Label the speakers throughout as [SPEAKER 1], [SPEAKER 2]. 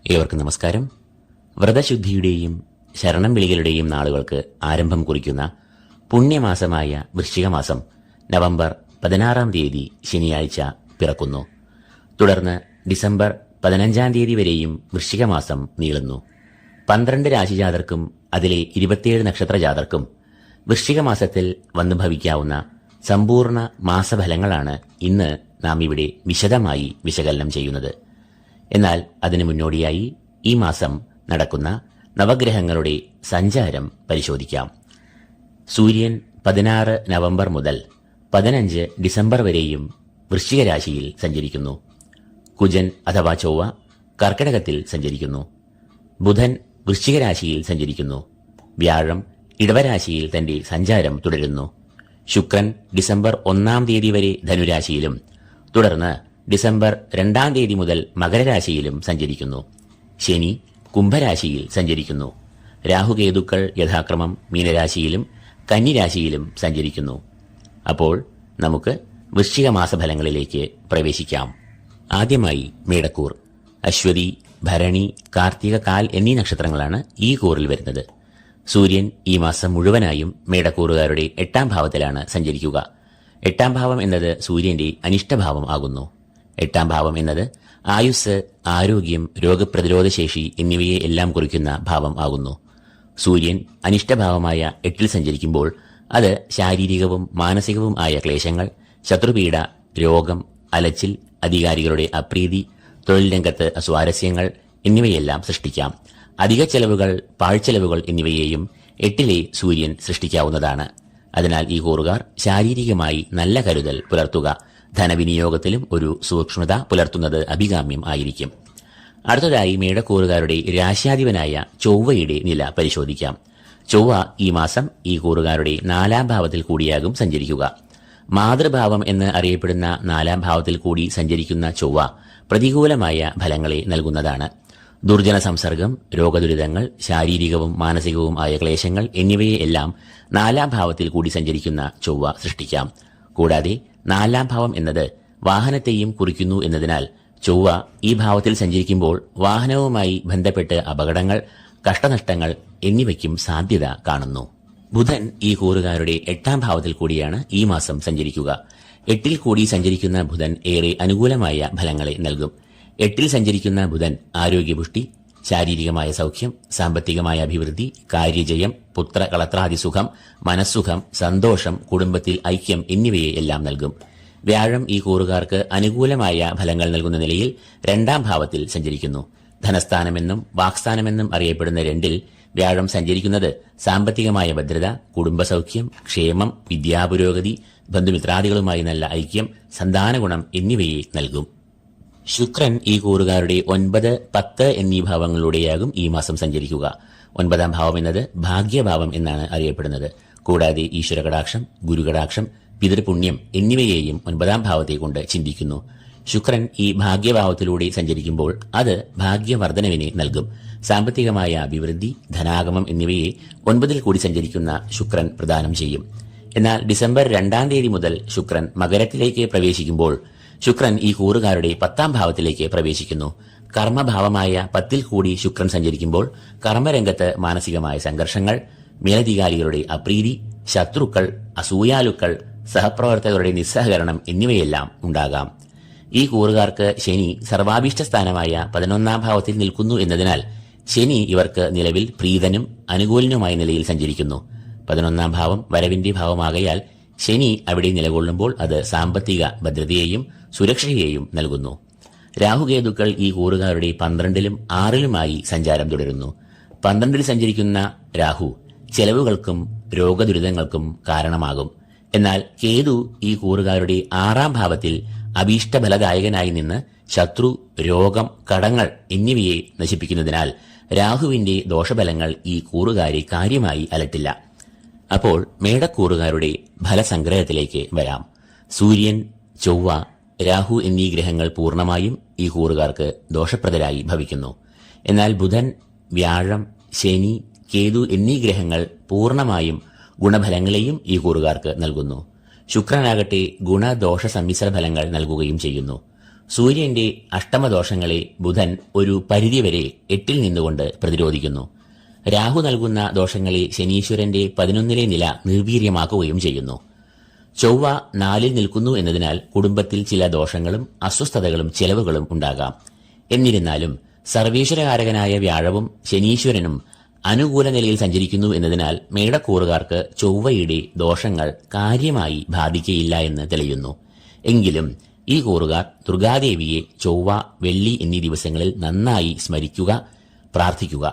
[SPEAKER 1] ഏവർക്കും നമസ്കാരം. വ്രതശുദ്ധിയുടെയും ശരണം വിളികളുടെയും നാളുകൾക്ക് ആരംഭം കുറിക്കുന്ന പുണ്യമാസമായ വൃശ്ചികമാസം നവംബർ 16 ശനിയാഴ്ച പിറക്കുന്നു. തുടർന്ന് ഡിസംബർ 15 വരെയും വൃശ്ചികമാസം നീളുന്നു. 12 രാശിജാതർക്കും അതിലെ 27 നക്ഷത്രജാതർക്കും വൃശ്ചികമാസത്തിൽ വന്നു ഭവിക്കാവുന്ന സമ്പൂർണ്ണ മാസഫലങ്ങളാണ് ഇന്ന് നാം ഇവിടെ വിശദമായി വിശകലനം ചെയ്യുന്നത്. എന്നാൽ അതിനു മുന്നോടിയായി ഈ മാസം നടക്കുന്ന നവഗ്രഹങ്ങളുടെ സഞ്ചാരം പരിശോധിക്കാം. സൂര്യൻ 16 നവംബർ മുതൽ 15 ഡിസംബർ വരെയും വൃശ്ചിക രാശിയിൽ സഞ്ചരിക്കുന്നു. കുജൻ അഥവാ ചൊവ്വ കർക്കിടകത്തിൽ സഞ്ചരിക്കുന്നു. ബുധൻ വൃശ്ചിക രാശിയിൽ സഞ്ചരിക്കുന്നു. വ്യാഴം ഇടവരാശിയിൽ തന്റെ സഞ്ചാരം തുടരുന്നു. ശുക്രൻ ഡിസംബർ 1 വരെ ധനുരാശിയിലും തുടർന്ന് ഡിസംബർ 2 മുതൽ മകരരാശിയിലും സഞ്ചരിക്കുന്നു. ശനി കുംഭരാശിയിൽ സഞ്ചരിക്കുന്നു. രാഹുകേതുക്കൾ യഥാക്രമം മീനരാശിയിലും കന്നിരാശിയിലും സഞ്ചരിക്കുന്നു. അപ്പോൾ നമുക്ക് വൃശ്ചിക മാസഫലങ്ങളിലേക്ക് പ്രവേശിക്കാം. ആദ്യമായി മേടക്കൂർ. അശ്വതി, ഭരണി, കാർത്തിക, കാൽ എന്നീ നക്ഷത്രങ്ങളാണ് ഈ കൂറിൽ വരുന്നത്. സൂര്യൻ ഈ മാസം മുഴുവനായും മേടക്കൂറുകാരുടെ 8ാം ഭാവത്തിലാണ് സഞ്ചരിക്കുക. 8ാം ഭാവം എന്നത് സൂര്യന്റെ അനിഷ്ടഭാവം ആകുന്നു. 8ാം ഭാവം എന്നത് ആയുസ്, ആരോഗ്യം, രോഗപ്രതിരോധ ശേഷി എന്നിവയെ എല്ലാം കുറിക്കുന്ന ഭാവം ആകുന്നു. സൂര്യൻ അനിഷ്ടഭാവമായ 8ൽ സഞ്ചരിക്കുമ്പോൾ അത് ശാരീരികവും മാനസികവും ആയ ക്ലേശങ്ങൾ, ശത്രുപീഡ, രോഗം, അലച്ചിൽ, അധികാരികളുടെ അപ്രീതി, തൊഴിൽ രംഗത്ത് അസ്വാരസ്യങ്ങൾ എന്നിവയെല്ലാം സൃഷ്ടിക്കാം. അധിക ചെലവുകൾ, പാഴ്ചെലവുകൾ എന്നിവയെയും 8ലെ സൂര്യൻ സൃഷ്ടിക്കാവുന്നതാണ്. അതിനാൽ ഈ കൂറുകാർ ശാരീരികമായി നല്ല കരുതൽ പുലർത്തുക. ധനവിനിയോഗത്തിലും ഒരു സൂക്ഷ്മത പുലർത്തുന്നത് അഭികാമ്യം ആയിരിക്കും. അടുത്തതായി മേടക്കൂറുകാരുടെ രാശ്യാധിപനായ ചൊവ്വയുടെ നില പരിശോധിക്കാം. ചൊവ്വ ഈ മാസം ഈ കൂറുകാരുടെ 4ാം ഭാവത്തിൽ കൂടിയാകും സഞ്ചരിക്കുക. മാതൃഭാവം എന്ന് അറിയപ്പെടുന്ന 4ാം ഭാവത്തിൽ കൂടി സഞ്ചരിക്കുന്ന ചൊവ്വ പ്രതികൂലമായ ഫലങ്ങളെ നൽകുന്നതാണ്. ദുർജന സംസർഗം, രോഗദുരിതങ്ങൾ, ശാരീരികവും മാനസികവും ആയ ക്ലേശങ്ങൾ എന്നിവയെ എല്ലാം 4ാം ഭാവത്തിൽ കൂടി സഞ്ചരിക്കുന്ന ചൊവ്വ സൃഷ്ടിക്കാം. കൂടാതെ 4ാം ഭാവം എന്നത് വാഹനത്തെയും കുറിക്കുന്നു എന്നതിനാൽ ചൊവ്വ ഈ ഭാവത്തിൽ സഞ്ചരിക്കുമ്പോൾ വാഹനവുമായി ബന്ധപ്പെട്ട് അപകടങ്ങൾ, കഷ്ടനഷ്ടങ്ങൾ എന്നിവയ്ക്കും സാധ്യത കാണുന്നു. ബുധൻ ഈ കൂറുകാരുടെ 8ാം ഭാവത്തിൽ കൂടിയാണ് ഈ മാസം സഞ്ചരിക്കുക. 8ൽ കൂടി സഞ്ചരിക്കുന്ന ബുധൻ ഏറെ അനുകൂലമായ ഫലങ്ങളെ നൽകും. 8ൽ സഞ്ചരിക്കുന്ന ബുധൻ ആരോഗ്യപുഷ്ടി, ശാരീരികമായ സൗഖ്യം, സാമ്പത്തികമായ അഭിവൃദ്ധി, കാര്യജയം, പുത്ര കളത്രാദി സുഖം, മനസ്സുഖം, സന്തോഷം, കുടുംബത്തിൽ ഐക്യം എന്നിവയെ എല്ലാം നൽകും. വ്യാഴം ഈ കൂറുകാർക്ക് അനുകൂലമായ ഫലങ്ങൾ നൽകുന്ന നിലയിൽ 2ാം ഭാവത്തിൽ സഞ്ചരിക്കുന്നു. ധനസ്ഥാനമെന്നും വാക്സ്ഥാനമെന്നും അറിയപ്പെടുന്ന 2ൽ വ്യാഴം സഞ്ചരിക്കുന്നത് സാമ്പത്തികമായ ഭദ്രത, കുടുംബസൗഖ്യം, ക്ഷേമം, വിദ്യാപുരോഗതി, ബന്ധുമിത്രാദികളുമായി നല്ല ഐക്യം, സന്താനഗുണം എന്നിവയെ നൽകും. ശുക്രൻ ഈ കൂറുകാരുടെ 9, 10 എന്നീ ഭാവങ്ങളിലൂടെയാകും ഈ മാസം സഞ്ചരിക്കുക. 9ാം ഭാവം എന്നത് ഭാഗ്യഭാവം എന്നാണ് അറിയപ്പെടുന്നത്. കൂടാതെ ഈശ്വരകടാക്ഷം, ഗുരുകടാക്ഷം, പിതൃപുണ്യം എന്നിവയെയും 9ാം ഭാവത്തെ കൊണ്ട് ചിന്തിക്കുന്നു. ശുക്രൻ ഈ ഭാഗ്യഭാവത്തിലൂടെ സഞ്ചരിക്കുമ്പോൾ അത് ഭാഗ്യവർദ്ധനവിനെ നൽകും. സാമ്പത്തികമായ അഭിവൃദ്ധി, ധനാഗമം എന്നിവയെ 9ൽ കൂടി സഞ്ചരിക്കുന്ന ശുക്രൻ പ്രദാനം ചെയ്യും. എന്നാൽ ഡിസംബർ 2 മുതൽ ശുക്രൻ മകരത്തിലേക്ക് പ്രവേശിക്കുമ്പോൾ ശുക്രൻ ഈ കൂറുകാരുടെ 10ാം ഭാവത്തിലേക്ക് പ്രവേശിക്കുന്നു. കർമ്മഭാവമായ 10ൽ കൂടി ശുക്രൻ സഞ്ചരിക്കുമ്പോൾ കർമ്മരംഗത്ത് മാനസികമായ സംഘർഷങ്ങൾ, മേലധികാരികളുടെ അപ്രീതി, ശത്രുക്കൾ, അസൂയാലുക്കൾ, സഹപ്രവർത്തകരുടെ നിസ്സഹകരണം എന്നിവയെല്ലാം ഉണ്ടാകാം. ഈ കൂറുകാർക്ക് ശനി സർവാഭീഷ്ടസ്ഥാനമായ 11ാം ഭാവത്തിൽ നിൽക്കുന്നു എന്നതിനാൽ ശനി ഇവർക്ക് നിലവിൽ പ്രീതനും അനുകൂലനുമായ നിലയിൽ സഞ്ചരിക്കുന്നു. 11ാം ഭാവം വരവിന്റെ ഭാവമാകയാൽ ശനി അവിടെ നിലകൊള്ളുമ്പോൾ അത് സാമ്പത്തിക ഭദ്രതയെയും സുരക്ഷയെയും നൽകുന്നു. രാഹുകേതുക്കൾ ഈ കൂറുകാരുടെ 12ലും 6ലുമായി സഞ്ചാരം തുടരുന്നു. 12ൽ സഞ്ചരിക്കുന്ന രാഹു ചെലവുകൾക്കും രോഗദുരിതങ്ങൾക്കും കാരണമാകും. എന്നാൽ കേതു ഈ കൂറുകാരുടെ 6ാം ഭാവത്തിൽ അഭീഷ്ടഫലദായകനായി നിന്ന് ശത്രു, രോഗം, കടങ്ങൾ എന്നിവയെ നശിപ്പിക്കുന്നതിനാൽ രാഹുവിന്റെ ദോഷഫലങ്ങൾ ഈ കൂറുകാരെ കാര്യമായി അലട്ടില്ല. അപ്പോൾ മേടക്കൂറുകാരുടെ ഫലസംഗ്രഹത്തിലേക്ക് വരാം. സൂര്യൻ, ചൊവ്വ, രാഹു എന്നീ ഗ്രഹങ്ങൾ പൂർണ്ണമായും ഈ കൂറുകാർക്ക് ദോഷപ്രദരായി ഭവിക്കുന്നു. എന്നാൽ ബുധൻ, വ്യാഴം, ശനി, കേതു എന്നീ ഗ്രഹങ്ങൾ പൂർണ്ണമായും ഗുണഫലങ്ങളെയും ഈ കൂറുകാർക്ക് നൽകുന്നു. ശുക്രനാകട്ടെ ഗുണദോഷ സമ്മിശ്ര ഫലങ്ങൾ നൽകുകയും ചെയ്യുന്നു. സൂര്യന്റെ അഷ്ടമദോഷങ്ങളെ ബുധൻ ഒരു പരിധിവരെ 8 നിന്നുകൊണ്ട് പ്രതിരോധിക്കുന്നു. രാഹു നൽകുന്ന ദോഷങ്ങളെ ശനീശ്വരന്റെ 11 നില നിർവീര്യമാക്കുകയും ചെയ്യുന്നു. ചൊവ്വ 4 നിൽക്കുന്നു എന്നതിനാൽ കുടുംബത്തിൽ ചില ദോഷങ്ങളും അസ്വസ്ഥതകളും ചെലവുകളും ഉണ്ടാകാം. എന്നിരുന്നാലും സർവേശ്വരകാരകനായ വ്യാഴവും ശനീശ്വരനും അനുകൂല നിലയിൽ സഞ്ചരിക്കുന്നു എന്നതിനാൽ മേടക്കൂറുകാർക്ക് ചൊവ്വയുടെ ദോഷങ്ങൾ കാര്യമായി ബാധിക്കയില്ല എന്ന് തെളിയുന്നു. എങ്കിലും ഈ കൂറുകാർ ദുർഗാദേവിയെ ചൊവ്വ, വെള്ളി എന്നീ ദിവസങ്ങളിൽ നന്നായി സ്മരിക്കുക, പ്രാർത്ഥിക്കുക.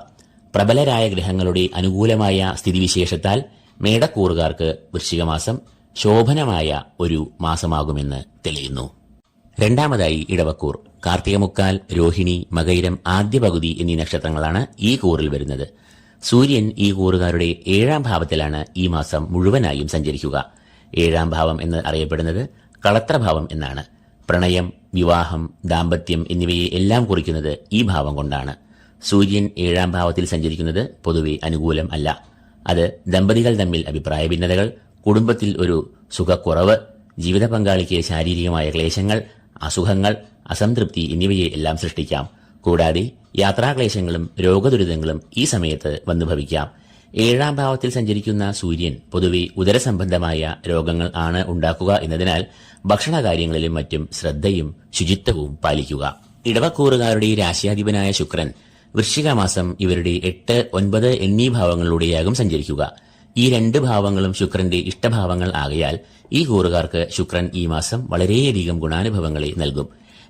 [SPEAKER 1] പ്രബലരായ ഗ്രഹങ്ങളുടെ അനുകൂലമായ സ്ഥിതിവിശേഷത്താൽ മേടക്കൂറുകാർക്ക് വൃശ്ചികമാസം ശോഭനമായ ഒരു മാസമാകുമെന്ന് തെളിയുന്നു. രണ്ടാമതായി ഇടവക്കൂർ. കാർത്തികമുക്കാൽ, രോഹിണി, മകയിരം, ആദ്യ പകുതി എന്നീ നക്ഷത്രങ്ങളാണ് ഈ കൂറിൽ വരുന്നത്. സൂര്യൻ ഈ കൂറുകാരുടെ 7ാം ഭാവത്തിലാണ് ഈ മാസം മുഴുവനായും സഞ്ചരിക്കുക. 7ാം ഭാവം എന്ന് അറിയപ്പെടുന്നത് കളത്രഭാവം എന്നാണ്. പ്രണയം, വിവാഹം, ദാമ്പത്യം എന്നിവയെ എല്ലാം കുറിക്കുന്നത് ഈ ഭാവം കൊണ്ടാണ്. സൂര്യൻ 7ാം ഭാവത്തിൽ സഞ്ചരിക്കുന്നത് പൊതുവെ അനുകൂലം അല്ല. അത് ദമ്പതികൾ തമ്മിൽ അഭിപ്രായ ഭിന്നതകൾ, കുടുംബത്തിൽ ഒരു സുഖക്കുറവ്, ജീവിത പങ്കാളിക്ക് ശാരീരികമായ ക്ലേശങ്ങൾ, അസുഖങ്ങൾ, അസംതൃപ്തി എന്നിവയെ എല്ലാം സൃഷ്ടിക്കാം. കൂടാതെ യാത്രാക്ലേശങ്ങളും രോഗദുരിതങ്ങളും ഈ സമയത്ത് വന്നു ഭവിക്കാം. 7ാം ഭാവത്തിൽ സഞ്ചരിക്കുന്ന സൂര്യൻ പൊതുവെ ഉദരസംബന്ധമായ രോഗങ്ങൾ ആണ് ഉണ്ടാക്കുക എന്നതിനാൽ ഭക്ഷണകാര്യങ്ങളിലും മറ്റും ശ്രദ്ധയും ശുചിത്വവും പാലിക്കുക. ഇടവക്കൂറുകാരുടെ രാശിയാധിപനായ ശുക്രൻ വൃശ്ചിക മാസം ഇവരുടെ 8, 9 എന്നീ ഭാവങ്ങളിലൂടെയാകും സഞ്ചരിക്കുക. ഈ 2 ഭാവങ്ങളും ശുക്രന്റെ ഇഷ്ടഭാവങ്ങൾ ആകയാൽ ഈ കൂറുകാർക്ക് ശുക്രൻ ഈ മാസം വളരെയധികം ഗുണാനുഭവങ്ങളെ നൽകും.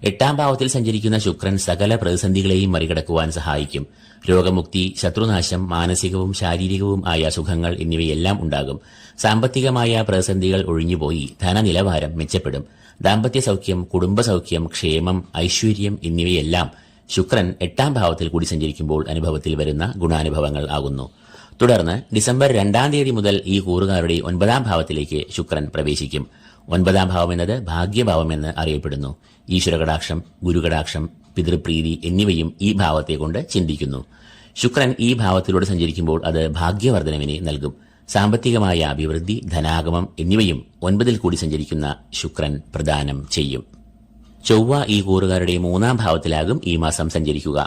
[SPEAKER 1] 8ാം ഭാവത്തിൽ സഞ്ചരിക്കുന്ന ശുക്രൻ സകല പ്രതിസന്ധികളെയും മറികടക്കുവാൻ സഹായിക്കും. രോഗമുക്തി, ശത്രുനാശം, മാനസികവും ശാരീരികവും ആയ സുഖങ്ങൾ എന്നിവയെല്ലാം ഉണ്ടാകും. സാമ്പത്തികമായ പ്രതിസന്ധികൾ ഒഴിഞ്ഞുപോയി ധനനിലവാരം മെച്ചപ്പെടും. ദാമ്പത്യ സൗഖ്യം, കുടുംബസൗഖ്യം, ക്ഷേമം, ഐശ്വര്യം എന്നിവയെല്ലാം ശുക്രൻ 8ാം ഭാവത്തിൽ കൂടി സഞ്ചരിക്കുമ്പോൾ അനുഭവത്തിൽ വരുന്ന ഗുണാനുഭവങ്ങൾ ആകുന്നു. തുടർന്ന് ഡിസംബർ 2-ാം തീയതി മുതൽ ഈ കൂറുകാരുടെ 9ാം ഭാവത്തിലേക്ക് ശുക്രൻ പ്രവേശിക്കും. 9ാം ഭാവം എന്നത് ഭാഗ്യഭാവമെന്ന് അറിയപ്പെടുന്നു. ഈശ്വരകടാക്ഷം, ഗുരുകടാക്ഷം, പിതൃപ്രീതി എന്നിവയും ഈ ഭാവത്തെ കൊണ്ട് ചിന്തിക്കുന്നു. ശുക്രൻ ഈ ഭാവത്തിലൂടെ സഞ്ചരിക്കുമ്പോൾ അത് ഭാഗ്യവർദ്ധനവിനെ നൽകും. സാമ്പത്തികമായ അഭിവൃദ്ധി, ധനാഗമം എന്നിവയും 9ൽ കൂടി സഞ്ചരിക്കുന്ന ശുക്രൻ പ്രദാനം ചെയ്യും. ചൊവ്വ ഈ കൂറുകാരുടെ 3ാം ഭാവത്തിലാകും ഈ മാസം സഞ്ചരിക്കുക.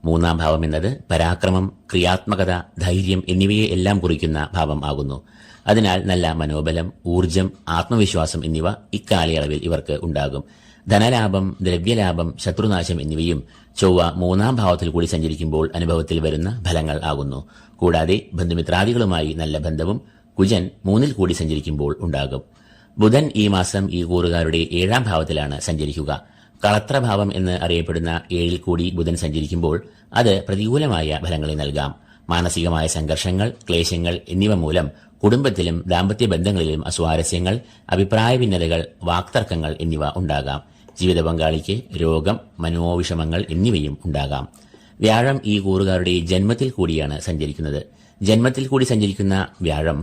[SPEAKER 1] 3ാം ഭാവം എന്നത് പരാക്രമം, ക്രിയാത്മകത, ധൈര്യം എന്നിവയെ എല്ലാം കുറിക്കുന്ന ഭാവം ആകുന്നു. അതിനാൽ നല്ല മനോബലം, ഊർജം, ആത്മവിശ്വാസം എന്നിവ ഇക്കാലയളവിൽ ഇവർക്ക് ഉണ്ടാകും. ധനലാഭം, ദ്രവ്യലാഭം, ശത്രുനാശം എന്നിവയും ചൊവ്വ 3ാം ഭാവത്തിൽ കൂടി സഞ്ചരിക്കുമ്പോൾ അനുഭവത്തിൽ വരുന്ന ഫലങ്ങൾ ആകുന്നു. കൂടാതെ ബന്ധുമിത്രാദികളുമായി നല്ല ബന്ധവും കുജൻ 3ൽ കൂടി സഞ്ചരിക്കുമ്പോൾ ഉണ്ടാകും. ബുധൻ ഈ മാസം ഈ കൂറുകാരുടെ 7ാം ഭാവത്തിലാണ് സഞ്ചരിക്കുക. കളത്രഭാവം എന്ന് അറിയപ്പെടുന്ന 7ൽ കൂടി ബുധൻ സഞ്ചരിക്കുമ്പോൾ അത് പ്രതികൂലമായ ഫലങ്ങളെ നൽകാം. മാനസികമായ സംഘർഷങ്ങൾ, ക്ലേശങ്ങൾ എന്നിവ മൂലം കുടുംബത്തിലും ദാമ്പത്യ ബന്ധങ്ങളിലും അസ്വാരസ്യങ്ങൾ, അഭിപ്രായ ഭിന്നതകൾ, വാക്തർക്കങ്ങൾ എന്നിവ ഉണ്ടാകാം. ജീവിത പങ്കാളിക്ക് രോഗം, മനോവിഷമങ്ങൾ എന്നിവയും ഉണ്ടാകാം. വ്യാഴം ഈ കൂറുകാരുടെ ജന്മത്തിൽ കൂടിയാണ് സഞ്ചരിക്കുന്നത്. ജന്മത്തിൽ കൂടി സഞ്ചരിക്കുന്ന വ്യാഴം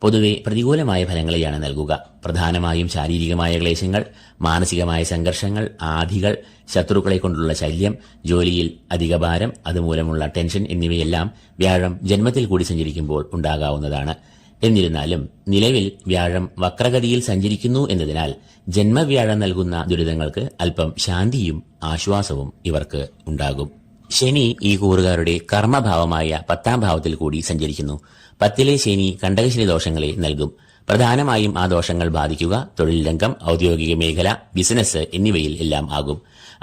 [SPEAKER 1] പൊതുവെ പ്രതികൂലമായ ഫലങ്ങളെയാണ് നൽകുക. പ്രധാനമായും ശാരീരികമായ ക്ലേശങ്ങൾ, മാനസികമായ സംഘർഷങ്ങൾ, ആധികൾ, ശത്രുക്കളെ കൊണ്ടുള്ള ശല്യം, ജോലിയിൽ അധികഭാരം, അതുമൂലമുള്ള ടെൻഷൻ എന്നിവയെല്ലാം വ്യാഴം ജന്മത്തിൽ കൂടി സഞ്ചരിക്കുമ്പോൾ ഉണ്ടാകാവുന്നതാണ്. എന്നിരുന്നാലും നിലവിൽ വ്യാഴം വക്രഗതിയിൽ സഞ്ചരിക്കുന്നു എന്നതിനാൽ ജന്മവ്യാഴം നൽകുന്ന ദുരിതങ്ങൾക്ക് അല്പം ശാന്തിയും ആശ്വാസവും ഇവർക്ക് ഉണ്ടാകും. ശനി ഈ കൂറുകാരുടെ കർമ്മഭാവമായ 10ാം ഭാവത്തിൽ കൂടി സഞ്ചരിക്കുന്നു. 10ലെ ശനി കണ്ടകശനി ദോഷങ്ങളെ നൽകും. പ്രധാനമായും ആ ദോഷങ്ങൾ ബാധിക്കുക തൊഴിൽ രംഗം, ഔദ്യോഗിക മേഖല, ബിസിനസ് എന്നിവയിൽ എല്ലാം ആകും.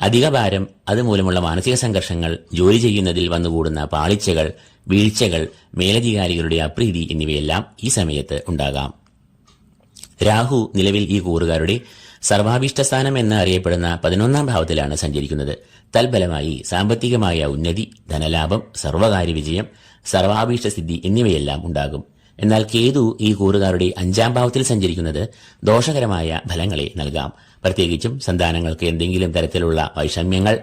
[SPEAKER 1] അധികഭാരം, അതുമൂലമുള്ള മാനസിക സംഘർഷങ്ങൾ, ജോലി ചെയ്യുന്നതിൽ വന്നുകൂടുന്ന പാളിച്ചകൾ, വീഴ്ചകൾ, മേലധികാരികളുടെ അപ്രീതി എന്നിവയെല്ലാം ഈ സമയത്ത് ഉണ്ടാകാം. രാഹു നിലവിൽ ഈ കൂറുകാരുടെ സർവാഭീഷ്ടസ്ഥാനം എന്ന് അറിയപ്പെടുന്ന 11ാം ഭാവത്തിലാണ് സഞ്ചരിക്കുന്നത്. തൽഫലമായി സാമ്പത്തികമായ ഉന്നതി, ധനലാഭം, സർവകാര്യ വിജയം, സർവാഭീഷ്ടസിദ്ധി എന്നിവയെല്ലാം ഉണ്ടാകും. എന്നാൽ കേതു ഈ കൂറുകാരുടെ 5ാം ഭാവത്തിൽ സഞ്ചരിക്കുന്നത് ദോഷകരമായ ഫലങ്ങളെ നൽകാം. പ്രത്യേകിച്ചും സന്താനങ്ങൾക്ക് എന്തെങ്കിലും തരത്തിലുള്ള വൈഷമ്യങ്ങൾ,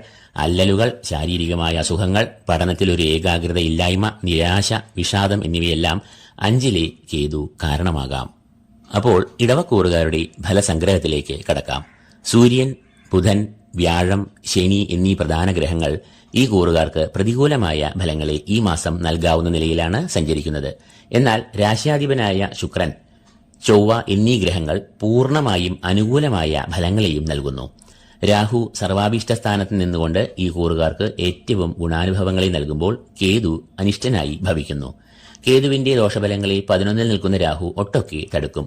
[SPEAKER 1] അല്ലലുകൾ, ശാരീരികമായ അസുഖങ്ങൾ, പഠനത്തിലൊരു ഏകാഗ്രതയില്ലായ്മ, നിരാശ, വിഷാദം എന്നിവയെല്ലാം 5ലെ കേതു കാരണമാകാം. അപ്പോൾ ഇടവക്കൂറുകാരുടെ ഫലസംഗ്രഹത്തിലേക്ക് കടക്കാം. സൂര്യൻ, ബുധൻ, വ്യാഴം, ശനി എന്നീ പ്രധാന ഗ്രഹങ്ങൾ ഈ കൂറുകാർക്ക് പ്രതികൂലമായ ഫലങ്ങളെ ഈ മാസം നൽകാവുന്ന നിലയിലാണ് സഞ്ചരിക്കുന്നത്. എന്നാൽ രാശ്യാധിപനായ ശുക്രൻ, ചൊവ്വ എന്നീ ഗ്രഹങ്ങൾ പൂർണ്ണമായും അനുകൂലമായ ഫലങ്ങളെയും നൽകുന്നു. രാഹു സർവാഭീഷ്ട സ്ഥാനത്ത് നിന്നുകൊണ്ട് ഈ കൂറുകാർക്ക് ഏറ്റവും ഗുണാനുഭവങ്ങളെ നൽകുമ്പോൾ കേതു അനിഷ്ടനായി ഭവിക്കുന്നു. കേതുവിന്റെ ദോഷഫലങ്ങളെ 11 നിൽക്കുന്ന രാഹു ഒട്ടൊക്കെ തടുക്കും.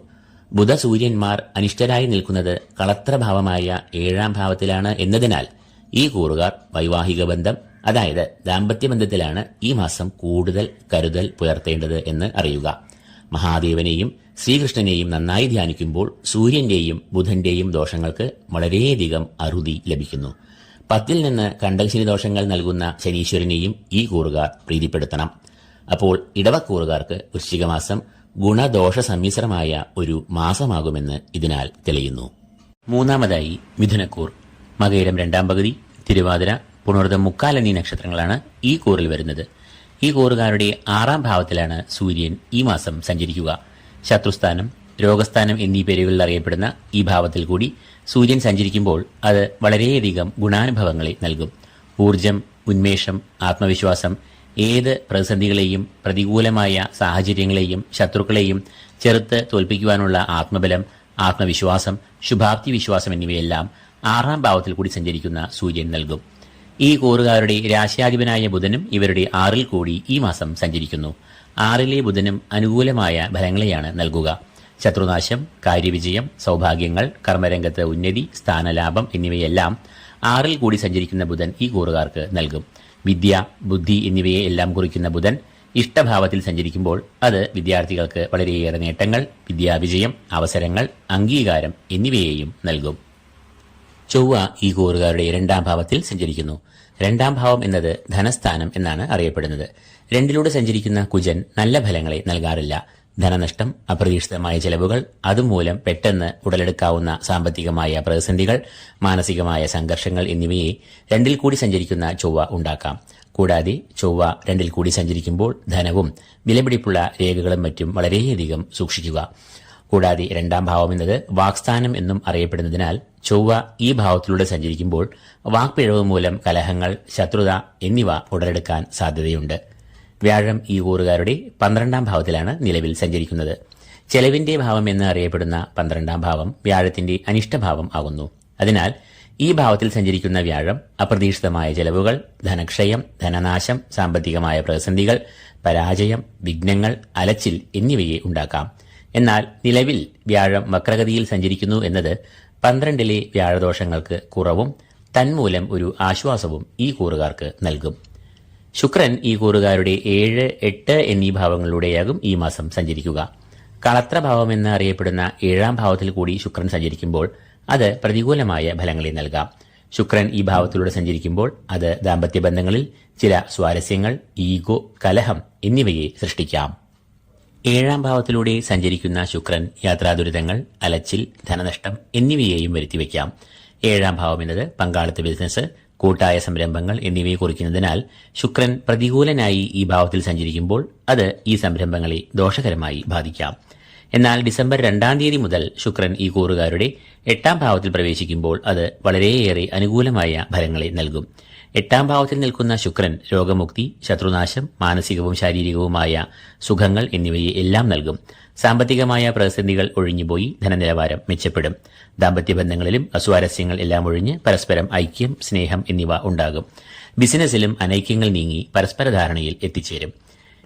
[SPEAKER 1] ബുധ സൂര്യന്മാർ അനിഷ്ടരായി നിൽക്കുന്നത് കളത്രഭാവമായ 7ാം ഭാവത്തിലാണ് എന്നതിനാൽ ഈ കൂറുകാർ വൈവാഹിക ബന്ധം, അതായത് ദാമ്പത്യബന്ധത്തിലാണ് ഈ മാസം കൂടുതൽ കരുതൽ പുലർത്തേണ്ടത് എന്ന് അറിയുക. മഹാദേവനെയും ശ്രീകൃഷ്ണനെയും നന്നായി ധ്യാനിക്കുമ്പോൾ സൂര്യന്റെയും ബുധന്റെയും ദോഷങ്ങൾക്ക് വളരെയധികം അറുതി ലഭിക്കുന്നു. 10ൽ നിന്ന് കണ്ടകശനി ദോഷങ്ങൾ നൽകുന്ന ശനീശ്വരനെയും ഈ കൂറുകാർ പ്രീതിപ്പെടുത്തണം. അപ്പോൾ ഇടവക്കൂറുകാർക്ക് വൃശ്ചികമാസം ഗുണദോഷ സമ്മിശ്രമായ ഒരു മാസമാകുമെന്ന് ഇതിനാൽ തെളിയുന്നു. മൂന്നാമതായി മിഥുനക്കൂർ. മകയിരം 2ാം പകുതി, തിരുവാതിര, പുണർദം 3/4 എന്നീ നക്ഷത്രങ്ങളാണ് ഈ കൂറിൽ വരുന്നത്. ഈ കൂറുകാരുടെ 6ാം ഭാവത്തിലാണ് സൂര്യൻ ഈ മാസം സഞ്ചരിക്കുക. ശത്രുസ്ഥാനം, രോഗസ്ഥാനം എന്നീ പേരുകളിൽ അറിയപ്പെടുന്ന ഈ ഭാവത്തിൽ കൂടി സൂര്യൻ സഞ്ചരിക്കുമ്പോൾ അത് വളരെയധികം ഗുണാനുഭവങ്ങളെ നൽകും. ഊർജം, ഉന്മേഷം, ആത്മവിശ്വാസം, ഏത് പ്രതിസന്ധികളെയും പ്രതികൂലമായ സാഹചര്യങ്ങളെയും ശത്രുക്കളെയും ചെറുത്ത് തോൽപ്പിക്കുവാനുള്ള ആത്മബലം, ആത്മവിശ്വാസം, ശുഭാപ്തി വിശ്വാസം എന്നിവയെല്ലാം 6ാം ഭാവത്തിൽ കൂടി സഞ്ചരിക്കുന്ന സൂര്യൻ നൽകും. ഈ കൂറുകാരുടെ രാശ്യാധിപനായ ബുധനും ഇവരുടെ 6ൽ കൂടി ഈ മാസം സഞ്ചരിക്കുന്നു. 6ലെ ബുധനും അനുകൂലമായ ഫലങ്ങളെയാണ് നൽകുക. ശത്രുനാശം, കാര്യവിജയം, സൗഭാഗ്യങ്ങൾ, കർമ്മരംഗത്ത് ഉന്നതി, സ്ഥാനലാഭം എന്നിവയെല്ലാം 6ൽ കൂടി സഞ്ചരിക്കുന്ന ബുധൻ ഈ കൂറുകാർക്ക് നൽകും. വിദ്യ, ബുദ്ധി എന്നിവയെ എല്ലാം കുറിക്കുന്ന ബുധൻ ഇഷ്ടഭാവത്തിൽ സഞ്ചരിക്കുമ്പോൾ അത് വിദ്യാർത്ഥികൾക്ക് വളരെയേറെ നേട്ടങ്ങൾ, വിദ്യാവിജയം, അവസരങ്ങൾ, അംഗീകാരം എന്നിവയെയും നൽകും. ചൊവ്വ ഈ കൂറുകാരുടെ 2ാം ഭാവത്തിൽ സഞ്ചരിക്കുന്നു. 2ാം ഭാവം എന്നത് ധനസ്ഥാനം എന്നാണ് അറിയപ്പെടുന്നത്. 2ലൂടെ സഞ്ചരിക്കുന്ന കുജൻ നല്ല ഫലങ്ങളെ നൽകാറില്ല. ധനനഷ്ടം, അപ്രതീക്ഷിതമായ ചെലവുകൾ, അതുമൂലം പെട്ടെന്ന് ഉടലെടുക്കാവുന്ന സാമ്പത്തികമായ പ്രതിസന്ധികൾ, മാനസികമായ സംഘർഷങ്ങൾ എന്നിവയെ 2ൽ കൂടി സഞ്ചരിക്കുന്ന ചൊവ്വ ഉണ്ടാക്കാം. കൂടാതെ ചൊവ്വ 2ൽ കൂടി സഞ്ചരിക്കുമ്പോൾ ധനവും വിലപിടിപ്പുള്ള രേഖകളും മറ്റും വളരെയധികം സൂക്ഷിക്കുക. കൂടാതെ 2ാം ഭാവം എന്നത് വാക്സ്ഥാനം എന്നും അറിയപ്പെടുന്നതിനാൽ ചൊവ്വ ഈ ഭാവത്തിലൂടെ സഞ്ചരിക്കുമ്പോൾ വാക്പിഴവ് മൂലം കലഹങ്ങൾ, ശത്രുത എന്നിവ ഉടലെടുക്കാൻ സാധ്യതയുണ്ട്. വ്യാഴം ഈ കൂറുകാരുടെ 12ാം ഭാവത്തിലാണ് നിലവിൽ സഞ്ചരിക്കുന്നത്. ചെലവിന്റെ ഭാവം എന്ന് അറിയപ്പെടുന്ന 12ാം ഭാവം വ്യാഴത്തിന്റെ അനിഷ്ടഭാവം ആകുന്നു. അതിനാൽ ഈ ഭാവത്തിൽ സഞ്ചരിക്കുന്ന വ്യാഴം അപ്രതീക്ഷിതമായ ചെലവുകൾ, ധനക്ഷയം, ധനനാശം, സാമ്പത്തികമായ പ്രതിസന്ധികൾ, പരാജയം, വിഘ്നങ്ങൾ, അലച്ചിൽ എന്നിവയെ ഉണ്ടാക്കാം. എന്നാൽ നിലവിൽ വ്യാഴം വക്രഗതിയിൽ സഞ്ചരിക്കുന്നു എന്നത് 12ലെ വ്യാഴദോഷങ്ങൾക്ക് കുറവും തന്മൂലം ഒരു ആശ്വാസവും ഈ കൂറുകാർക്ക് നൽകും. ശുക്രൻ ഈ കൂറുകാരുടെ 7, 8 എന്നീ ഭാവങ്ങളിലൂടെയാകും ഈ മാസം സഞ്ചരിക്കുക. കളത്രഭാവം എന്ന് അറിയപ്പെടുന്ന 7ാം ഭാവത്തിൽ കൂടി ശുക്രൻ സഞ്ചരിക്കുമ്പോൾ അത് പ്രതികൂലമായ ഫലങ്ങളെ നൽകാം. ശുക്രൻ ഈ ഭാവത്തിലൂടെ സഞ്ചരിക്കുമ്പോൾ അത് ദാമ്പത്യബന്ധങ്ങളിൽ ചില സ്വാരസ്യങ്ങൾ, ഈഗോ, കലഹം എന്നിവയെ സൃഷ്ടിക്കാം. 7ാം ഭാവത്തിലൂടെ സഞ്ചരിക്കുന്ന ശുക്രൻ യാത്രാദുരിതങ്ങൾ, അലച്ചിൽ, ധനനഷ്ടം എന്നിവയെയും വരുത്തിവെക്കാം. 7ാം ഭാവം എന്നത് പങ്കാളിത്ത ബിസിനസ്, കൂട്ടായ സംരംഭങ്ങൾ എന്നിവയെ കുറിക്കുന്നതിനാൽ ശുക്രൻ പ്രതികൂലനായി ഈ ഭാവത്തിൽ സഞ്ചരിക്കുമ്പോൾ അത് ഈ സംരംഭങ്ങളെ ദോഷകരമായി ബാധിക്കാം. എന്നാൽ ഡിസംബർ 2ാം തീയതി മുതൽ ശുക്രൻ ഈ കൂറുകാരുടെ 8ാം ഭാവത്തിൽ പ്രവേശിക്കുമ്പോൾ അത് വളരെയേറെ അനുകൂലമായ ഫലങ്ങളെ നൽകും. 8ാം ഭാവത്തിൽ നിൽക്കുന്ന ശുക്രൻ രോഗമുക്തി, ശത്രുനാശം, മാനസികവും ശാരീരികവുമായ സുഖങ്ങൾ എന്നിവയെ എല്ലാം നൽകും. സാമ്പത്തികമായ പ്രതിസന്ധികൾ ഒഴിഞ്ഞുപോയി ധനനിലവാരം മെച്ചപ്പെടും. ദാമ്പത്യബന്ധങ്ങളിലും അസ്വാരസ്യങ്ങൾ എല്ലാം ഒഴിഞ്ഞ് പരസ്പരം ഐക്യം, സ്നേഹം എന്നിവ ഉണ്ടാകും. ബിസിനസ്സിലും അനൈക്യങ്ങൾ നീങ്ങി പരസ്പര ധാരണയിൽ എത്തിച്ചേരും.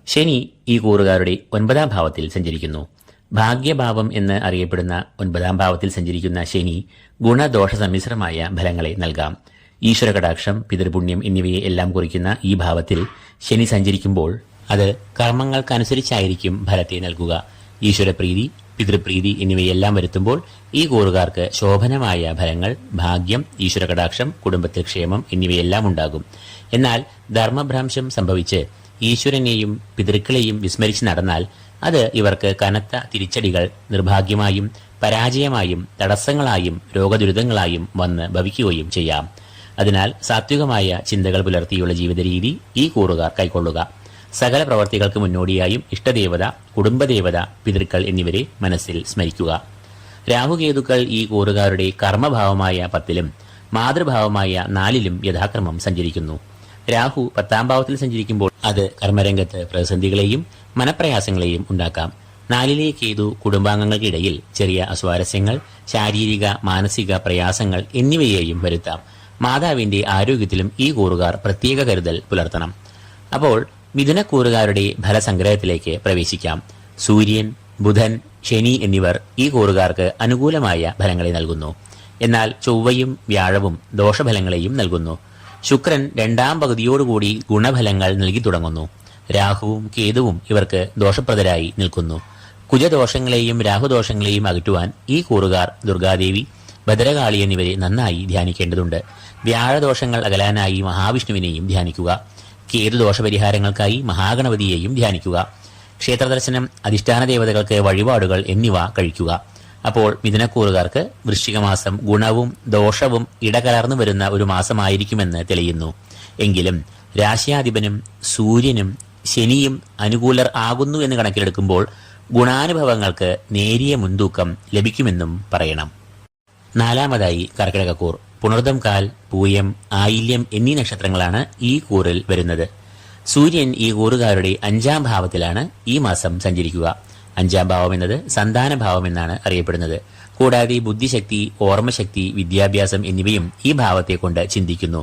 [SPEAKER 1] ശനി ഈ കൂറുകാരുടെ 9ാം ഭാവത്തിൽ സഞ്ചരിക്കുന്നു. ഭാഗ്യഭാവം എന്ന് അറിയപ്പെടുന്ന 9ാം ഭാവത്തിൽ സഞ്ചരിക്കുന്ന ശനി ഗുണദോഷ സമ്മിശ്രമായ ഫലങ്ങളെ നൽകാം. ഈശ്വരകടാക്ഷം, പിതൃപുണ്യം എന്നിവയെ എല്ലാം കുറിക്കുന്ന ഈ ഭാവത്തിൽ ശനി സഞ്ചരിക്കുമ്പോൾ അത് കർമ്മങ്ങൾക്കനുസരിച്ചായിരിക്കും ഫലത്തെ നൽകുക. ഈശ്വരപ്രീതി, പിതൃപ്രീതി എന്നിവയെല്ലാം വരുത്തുമ്പോൾ ഈ കൂറുകാർക്ക് ശോഭനമായ ഫലങ്ങൾ, ഭാഗ്യം, ഈശ്വരകടാക്ഷം, കുടുംബത്തിൽ ക്ഷേമം എന്നിവയെല്ലാം ഉണ്ടാകും. എന്നാൽ ധർമ്മഭ്രംശം സംഭവിച്ച് ഈശ്വരനെയും പിതൃക്കളെയും വിസ്മരിച്ച് നടന്നാൽ അത് ഇവർക്ക് കനത്ത തിരിച്ചടികൾ നിർഭാഗ്യമായും പരാജയമായും തടസ്സങ്ങളായും രോഗദുരിതങ്ങളായും വന്ന് ഭവിക്കുകയും ചെയ്യാം. അതിനാൽ സാത്വികമായ ചിന്തകൾ പുലർത്തിയുള്ള ജീവിത രീതി ഈ കൂറുകാർ കൈക്കൊള്ളുക. സകല പ്രവർത്തികൾക്ക് മുന്നോടിയായും ഇഷ്ടദേവത, കുടുംബദേവത, പിതൃക്കൾ എന്നിവരെ മനസ്സിൽ സ്മരിക്കുക. രാഹുകേതുക്കൾ ഈ കൂറുകാരുടെ കർമ്മഭാവമായ 10ലും മാതൃഭാവമായ 4ലും യഥാക്രമം സഞ്ചരിക്കുന്നു. രാഹു 10ാം ഭാവത്തിൽ സഞ്ചരിക്കുമ്പോൾ അത് കർമ്മരംഗത്ത് പ്രതിസന്ധികളെയും മനപ്രയാസങ്ങളെയും ഉണ്ടാക്കാം. നാലിലെ കേതു കുടുംബാംഗങ്ങൾക്കിടയിൽ ചെറിയ അസ്വാരസ്യങ്ങൾ, ശാരീരിക മാനസിക പ്രയാസങ്ങൾ എന്നിവയെയും വരുത്താം. മാതാവിന്റെ ആരോഗ്യത്തിലും ഈ കൂറുകാർ പ്രത്യേക കരുതൽ പുലർത്തണം. അപ്പോൾ മിഥുനക്കൂറുകാരുടെ ഫലസംഗ്രഹത്തിലേക്ക് പ്രവേശിക്കാം. സൂര്യൻ, ബുധൻ, ശനി എന്നിവർ ഈ കൂറുകാർക്ക് അനുകൂലമായ ഫലങ്ങളെ നൽകുന്നു. എന്നാൽ ചൊവ്വയും വ്യാഴവും ദോഷഫലങ്ങളെയും നൽകുന്നു. ശുക്രൻ രണ്ടാം പകുതിയോടുകൂടി ഗുണഫലങ്ങൾ നൽകി തുടങ്ങുന്നു. രാഹുവും കേതുവും ഇവർക്ക് ദോഷപ്രദരായി നിൽക്കുന്നു. കുജദോഷങ്ങളെയും രാഹുദോഷങ്ങളെയും അകറ്റുവാൻ ഈ കൂറുകാർ ദുർഗാദേവി, ഭദ്രകാളി എന്നിവരെ നന്നായി ധ്യാനിക്കേണ്ടതുണ്ട്. വ്യാഴദോഷങ്ങൾ അകലാനായി മഹാവിഷ്ണുവിനെയും ധ്യാനിക്കുക. കേതുദോഷപരിഹാരങ്ങൾക്കായി മഹാഗണപതിയെയും ധ്യാനിക്കുക. ക്ഷേത്രദർശനം, അധിഷ്ഠാന ദേവതകൾക്ക് വഴിപാടുകൾ എന്നിവ കഴിക്കുക. അപ്പോൾ മിഥുനക്കൂറുകാർക്ക് വൃശ്ചികമാസം ഗുണവും ദോഷവും ഇടകലർന്നു വരുന്ന ഒരു മാസമായിരിക്കുമെന്ന് തെളിയുന്നു. എങ്കിലും രാശ്യാധിപനും സൂര്യനും ശനിയും അനുകൂലർ ആകുന്നു എന്ന് കണക്കിലെടുക്കുമ്പോൾ ഗുണാനുഭവങ്ങൾക്ക് നേരിയ മുൻതൂക്കം ലഭിക്കുമെന്നും പറയണം. നാലാമതായി കർക്കിടകക്കൂർ. പുണർദം കാൽ, പൂയം, ആയില്യം എന്നീ നക്ഷത്രങ്ങളാണ് ഈ കൂറിൽ വരുന്നത്. സൂര്യൻ ഈ കൂറുകാരുടെ 5-ാം ഭാവത്തിലാണ് ഈ മാസം സഞ്ചരിക്കുക. 5-ാം ഭാവം എന്നത് സന്താനഭാവം എന്നാണ് അറിയപ്പെടുന്നത്. കൂടാതെ ബുദ്ധിശക്തി, ഓർമ്മശക്തി, വിദ്യാഭ്യാസം എന്നിവയും ഈ ഭാവത്തെ കൊണ്ട് ചിന്തിക്കുന്നു.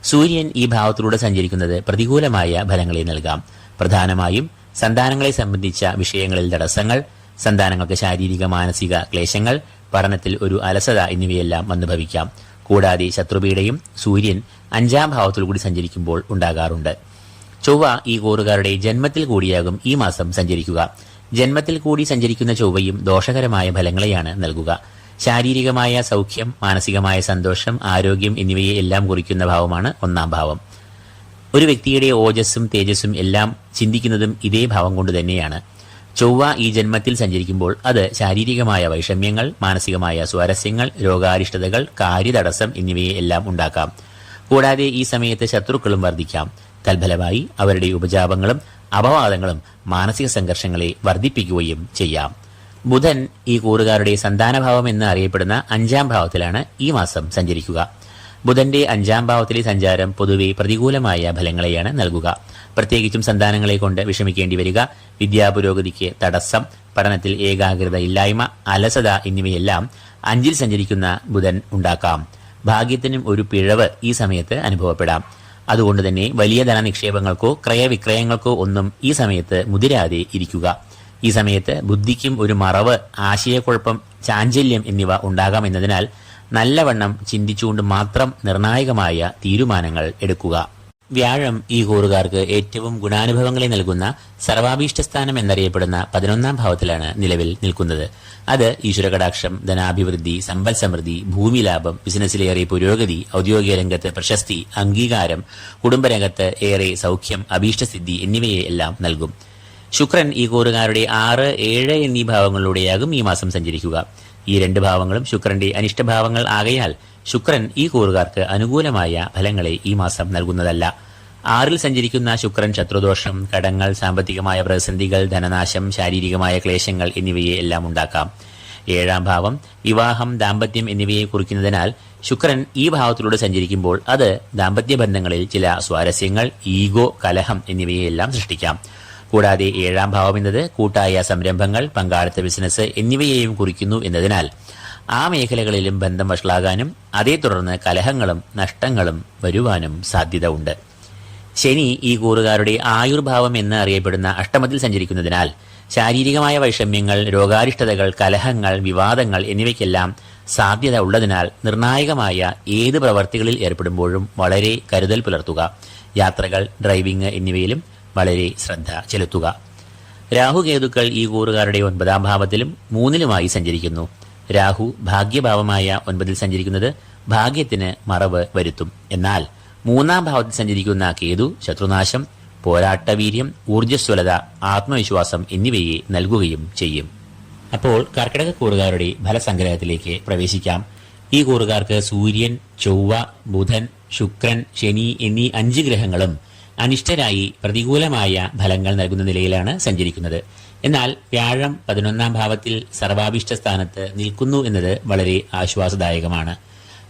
[SPEAKER 1] സൂര്യൻ ഈ ഭാവത്തിലൂടെ സഞ്ചരിക്കുന്നത് പ്രതികൂലമായ ഫലങ്ങളെ നൽകാം. പ്രധാനമായും സന്താനങ്ങളെ സംബന്ധിച്ച വിഷയങ്ങളിൽ തടസ്സങ്ങൾ, സന്താനങ്ങൾക്ക് ശാരീരിക മാനസിക ക്ലേശങ്ങൾ, പഠനത്തിൽ ഒരു അലസത എന്നിവയെല്ലാം വന്നു ഭവിക്കാം. കൂടാതെ ശത്രുപീഡയും സൂര്യൻ 5-ാം ഭാവത്തിൽ കൂടി സഞ്ചരിക്കുമ്പോൾ ഉണ്ടാകാറുണ്ട്. ചൊവ്വ ഈ കൂറുകാരുടെ ജന്മത്തിൽ കൂടിയാകും ഈ മാസം സഞ്ചരിക്കുക. ജന്മത്തിൽ കൂടി സഞ്ചരിക്കുന്ന ചൊവ്വയും ദോഷകരമായ ഫലങ്ങളെയാണ് നൽകുക. ശാരീരികമായ സൗഖ്യം, മാനസികമായ സന്തോഷം, ആരോഗ്യം എന്നിവയെ എല്ലാം കുറിക്കുന്ന ഭാവമാണ് 1-ാം ഭാവം. ഒരു വ്യക്തിയുടെ ഓജസ്സും തേജസ്സും എല്ലാം ചിന്തിക്കുന്നതും ഇതേ ഭാവം കൊണ്ട് തന്നെയാണ്. ചൊവ്വ ഈ ജന്മത്തിൽ സഞ്ചരിക്കുമ്പോൾ അത് ശാരീരികമായ വൈഷമ്യങ്ങൾ, മാനസികമായ സ്വാരസ്യങ്ങൾ, രോഗാരിഷ്ടതകൾ, കാര്യതടസ്സം എന്നിവയെ എല്ലാം ഉണ്ടാക്കാം. കൂടാതെ ഈ സമയത്ത് ശത്രുക്കളും വർദ്ധിക്കാം. തൽഫലമായി അവരുടെ ഉപജാപങ്ങളും അപവാദങ്ങളും മാനസിക സംഘർഷങ്ങളെ വർദ്ധിപ്പിക്കുകയും ചെയ്യാം. ബുധൻ ഈ കൂറുകാരുടെ സന്താനഭാവം എന്ന് അറിയപ്പെടുന്ന 5-ാം ഭാവത്തിലാണ് ഈ മാസം സഞ്ചരിക്കുക. ബുധന്റെ 5-ാം ഭാവത്തിലെ സഞ്ചാരം പൊതുവെ പ്രതികൂലമായ ഫലങ്ങളെയാണ് നൽകുക. പ്രത്യേകിച്ചും സന്താനങ്ങളെ കൊണ്ട് വിഷമിക്കേണ്ടി വരിക, വിദ്യാപുരോഗതിക്ക് തടസ്സം, പഠനത്തിൽ ഏകാഗ്രത ഇല്ലായ്മ, അലസത എന്നിവയെല്ലാം 5-ൽ സഞ്ചരിക്കുന്ന ബുധൻ ഉണ്ടാക്കാം. ഭാഗ്യത്തിനും ഒരു പിഴവ് ഈ സമയത്ത് അനുഭവപ്പെടാം. അതുകൊണ്ട് തന്നെ വലിയ ധനനിക്ഷേപങ്ങൾക്കോ ക്രയവിക്രയങ്ങൾക്കോ ഒന്നും ഈ സമയത്ത് മുതിരാതെ ഇരിക്കുക. ഈ സമയത്ത് ബുദ്ധിക്കും ഒരു മറവ്, ആശയക്കുഴപ്പം, ചാഞ്ചല്യം എന്നിവ ഉണ്ടാകാമെന്നതിനാൽ നല്ലവണ്ണം ചിന്തിച്ചുകൊണ്ട് മാത്രം നിർണായകമായ തീരുമാനങ്ങൾ എടുക്കുക. വ്യാഴം ഈ കൂറുകാർക്ക് ഏറ്റവും ഗുണാനുഭവങ്ങളെ നൽകുന്ന സർവാഭീഷ്ടസ്ഥാനം എന്നറിയപ്പെടുന്ന 11-ാം ഭാവത്തിലാണ് നിലവിൽ നിൽക്കുന്നത്. അത് ഈശ്വരകടാക്ഷം, ധനാഭിവൃദ്ധി, സമ്പൽ സമൃദ്ധി, ഭൂമി ലാഭം, ബിസിനസ്സിലേറെ പുരോഗതി, ഔദ്യോഗിക രംഗത്ത് പ്രശസ്തി, അംഗീകാരം, കുടുംബരംഗത്ത് ഏറെ സൗഖ്യം, അഭീഷ്ടസിദ്ധി എന്നിവയെ എല്ലാം നൽകും. ശുക്രൻ ഈ കൂറുകാരുടെ 6, 7 എന്നീ ഭാവങ്ങളിലൂടെയാകും ഈ മാസം സഞ്ചരിക്കുക. ഈ 2 ഭാവങ്ങളും ശുക്രന്റെ അനിഷ്ടഭാവങ്ങൾ ആകയാൽ ശുക്രൻ ഈ കൂറുകാർക്ക് അനുകൂലമായ ഫലങ്ങളെ ഈ മാസം നൽകുന്നതല്ല. 6-ൽ സഞ്ചരിക്കുന്ന ശുക്രൻ ശത്രുദോഷം, കടങ്ങൾ, സാമ്പത്തികമായ പ്രതിസന്ധികൾ, ധനനാശം, ശാരീരികമായ ക്ലേശങ്ങൾ എന്നിവയെ എല്ലാം ഉണ്ടാക്കാം. 7-ാം ഭാവം വിവാഹം, ദാമ്പത്യം എന്നിവയെ കുറിക്കുന്നതിനാൽ ശുക്രൻ ഈ ഭാവത്തിലൂടെ സഞ്ചരിക്കുമ്പോൾ അത് ദാമ്പത്യ ബന്ധങ്ങളിൽ ചില സ്വാരസ്യങ്ങൾ, ഈഗോ, കലഹം എന്നിവയെല്ലാം സൃഷ്ടിക്കാം. കൂടാതെ 7-ാം ഭാവം എന്നത് കൂട്ടായ സംരംഭങ്ങൾ, പങ്കാളിത്ത ബിസിനസ് എന്നിവയെയും കുറിക്കുന്നു എന്നതിനാൽ ആ മേഖലകളിലും ബന്ധം വഷളാകാനും അതേ തുടർന്ന് കലഹങ്ങളും നഷ്ടങ്ങളും വരുവാനും സാധ്യത ഉണ്ട്. ശനി ഈ കൂറുകാരുടെ ആയുർഭാവം എന്ന് അറിയപ്പെടുന്ന അഷ്ടമത്തിൽ സഞ്ചരിക്കുന്നതിനാൽ ശാരീരികമായ വൈഷമ്യങ്ങൾ, രോഗാരിഷ്ടതകൾ, കലഹങ്ങൾ, വിവാദങ്ങൾ എന്നിവയ്ക്കെല്ലാം സാധ്യത ഉള്ളതിനാൽ നിർണായകമായ ഏത് പ്രവർത്തികളിൽ ഏർപ്പെടുമ്പോഴും വളരെ കരുതൽ പുലർത്തുക. യാത്രകൾ, ഡ്രൈവിംഗ് എന്നിവയിലും വളരെ ശ്രദ്ധ ചെലുത്തുക. രാഹുകേതുക്കൾ ഈ കൂറുകാരുടെ 9-ാം ഭാവത്തിലും 3-ലുമായി സഞ്ചരിക്കുന്നു. രാഹു ഭാഗ്യഭാവമായ 9-ൽ സഞ്ചരിക്കുന്നത് ഭാഗ്യത്തിന് മറവ് വരുത്തും. എന്നാൽ 3-ാം ഭാവത്തിൽ സഞ്ചരിക്കുന്ന കേതു ശത്രുനാശം, പോരാട്ടവീര്യം, ഊർജ്ജസ്വലത, ആത്മവിശ്വാസം എന്നിവയെ നൽകുകയും ചെയ്യും. അപ്പോൾ കർക്കിടക കൂറുകാരുടെ ഫലസംഗ്രഹത്തിലേക്ക് പ്രവേശിക്കാം. ഈ കൂറുകാർക്ക് സൂര്യൻ, ചൊവ്വ, ബുധൻ, ശുക്രൻ, ശനി എന്നീ 5 ഗ്രഹങ്ങളും അനിഷ്ടരായി പ്രതികൂലമായ ഫലങ്ങൾ നൽകുന്ന നിലയിലാണ് സഞ്ചരിക്കുന്നത്. എന്നാൽ വ്യാഴം 11-ാം ഭാവത്തിൽ സർവാഭീഷ്ട സ്ഥാനത്ത് നിൽക്കുന്നു എന്നത് വളരെ ആശ്വാസദായകമാണ്.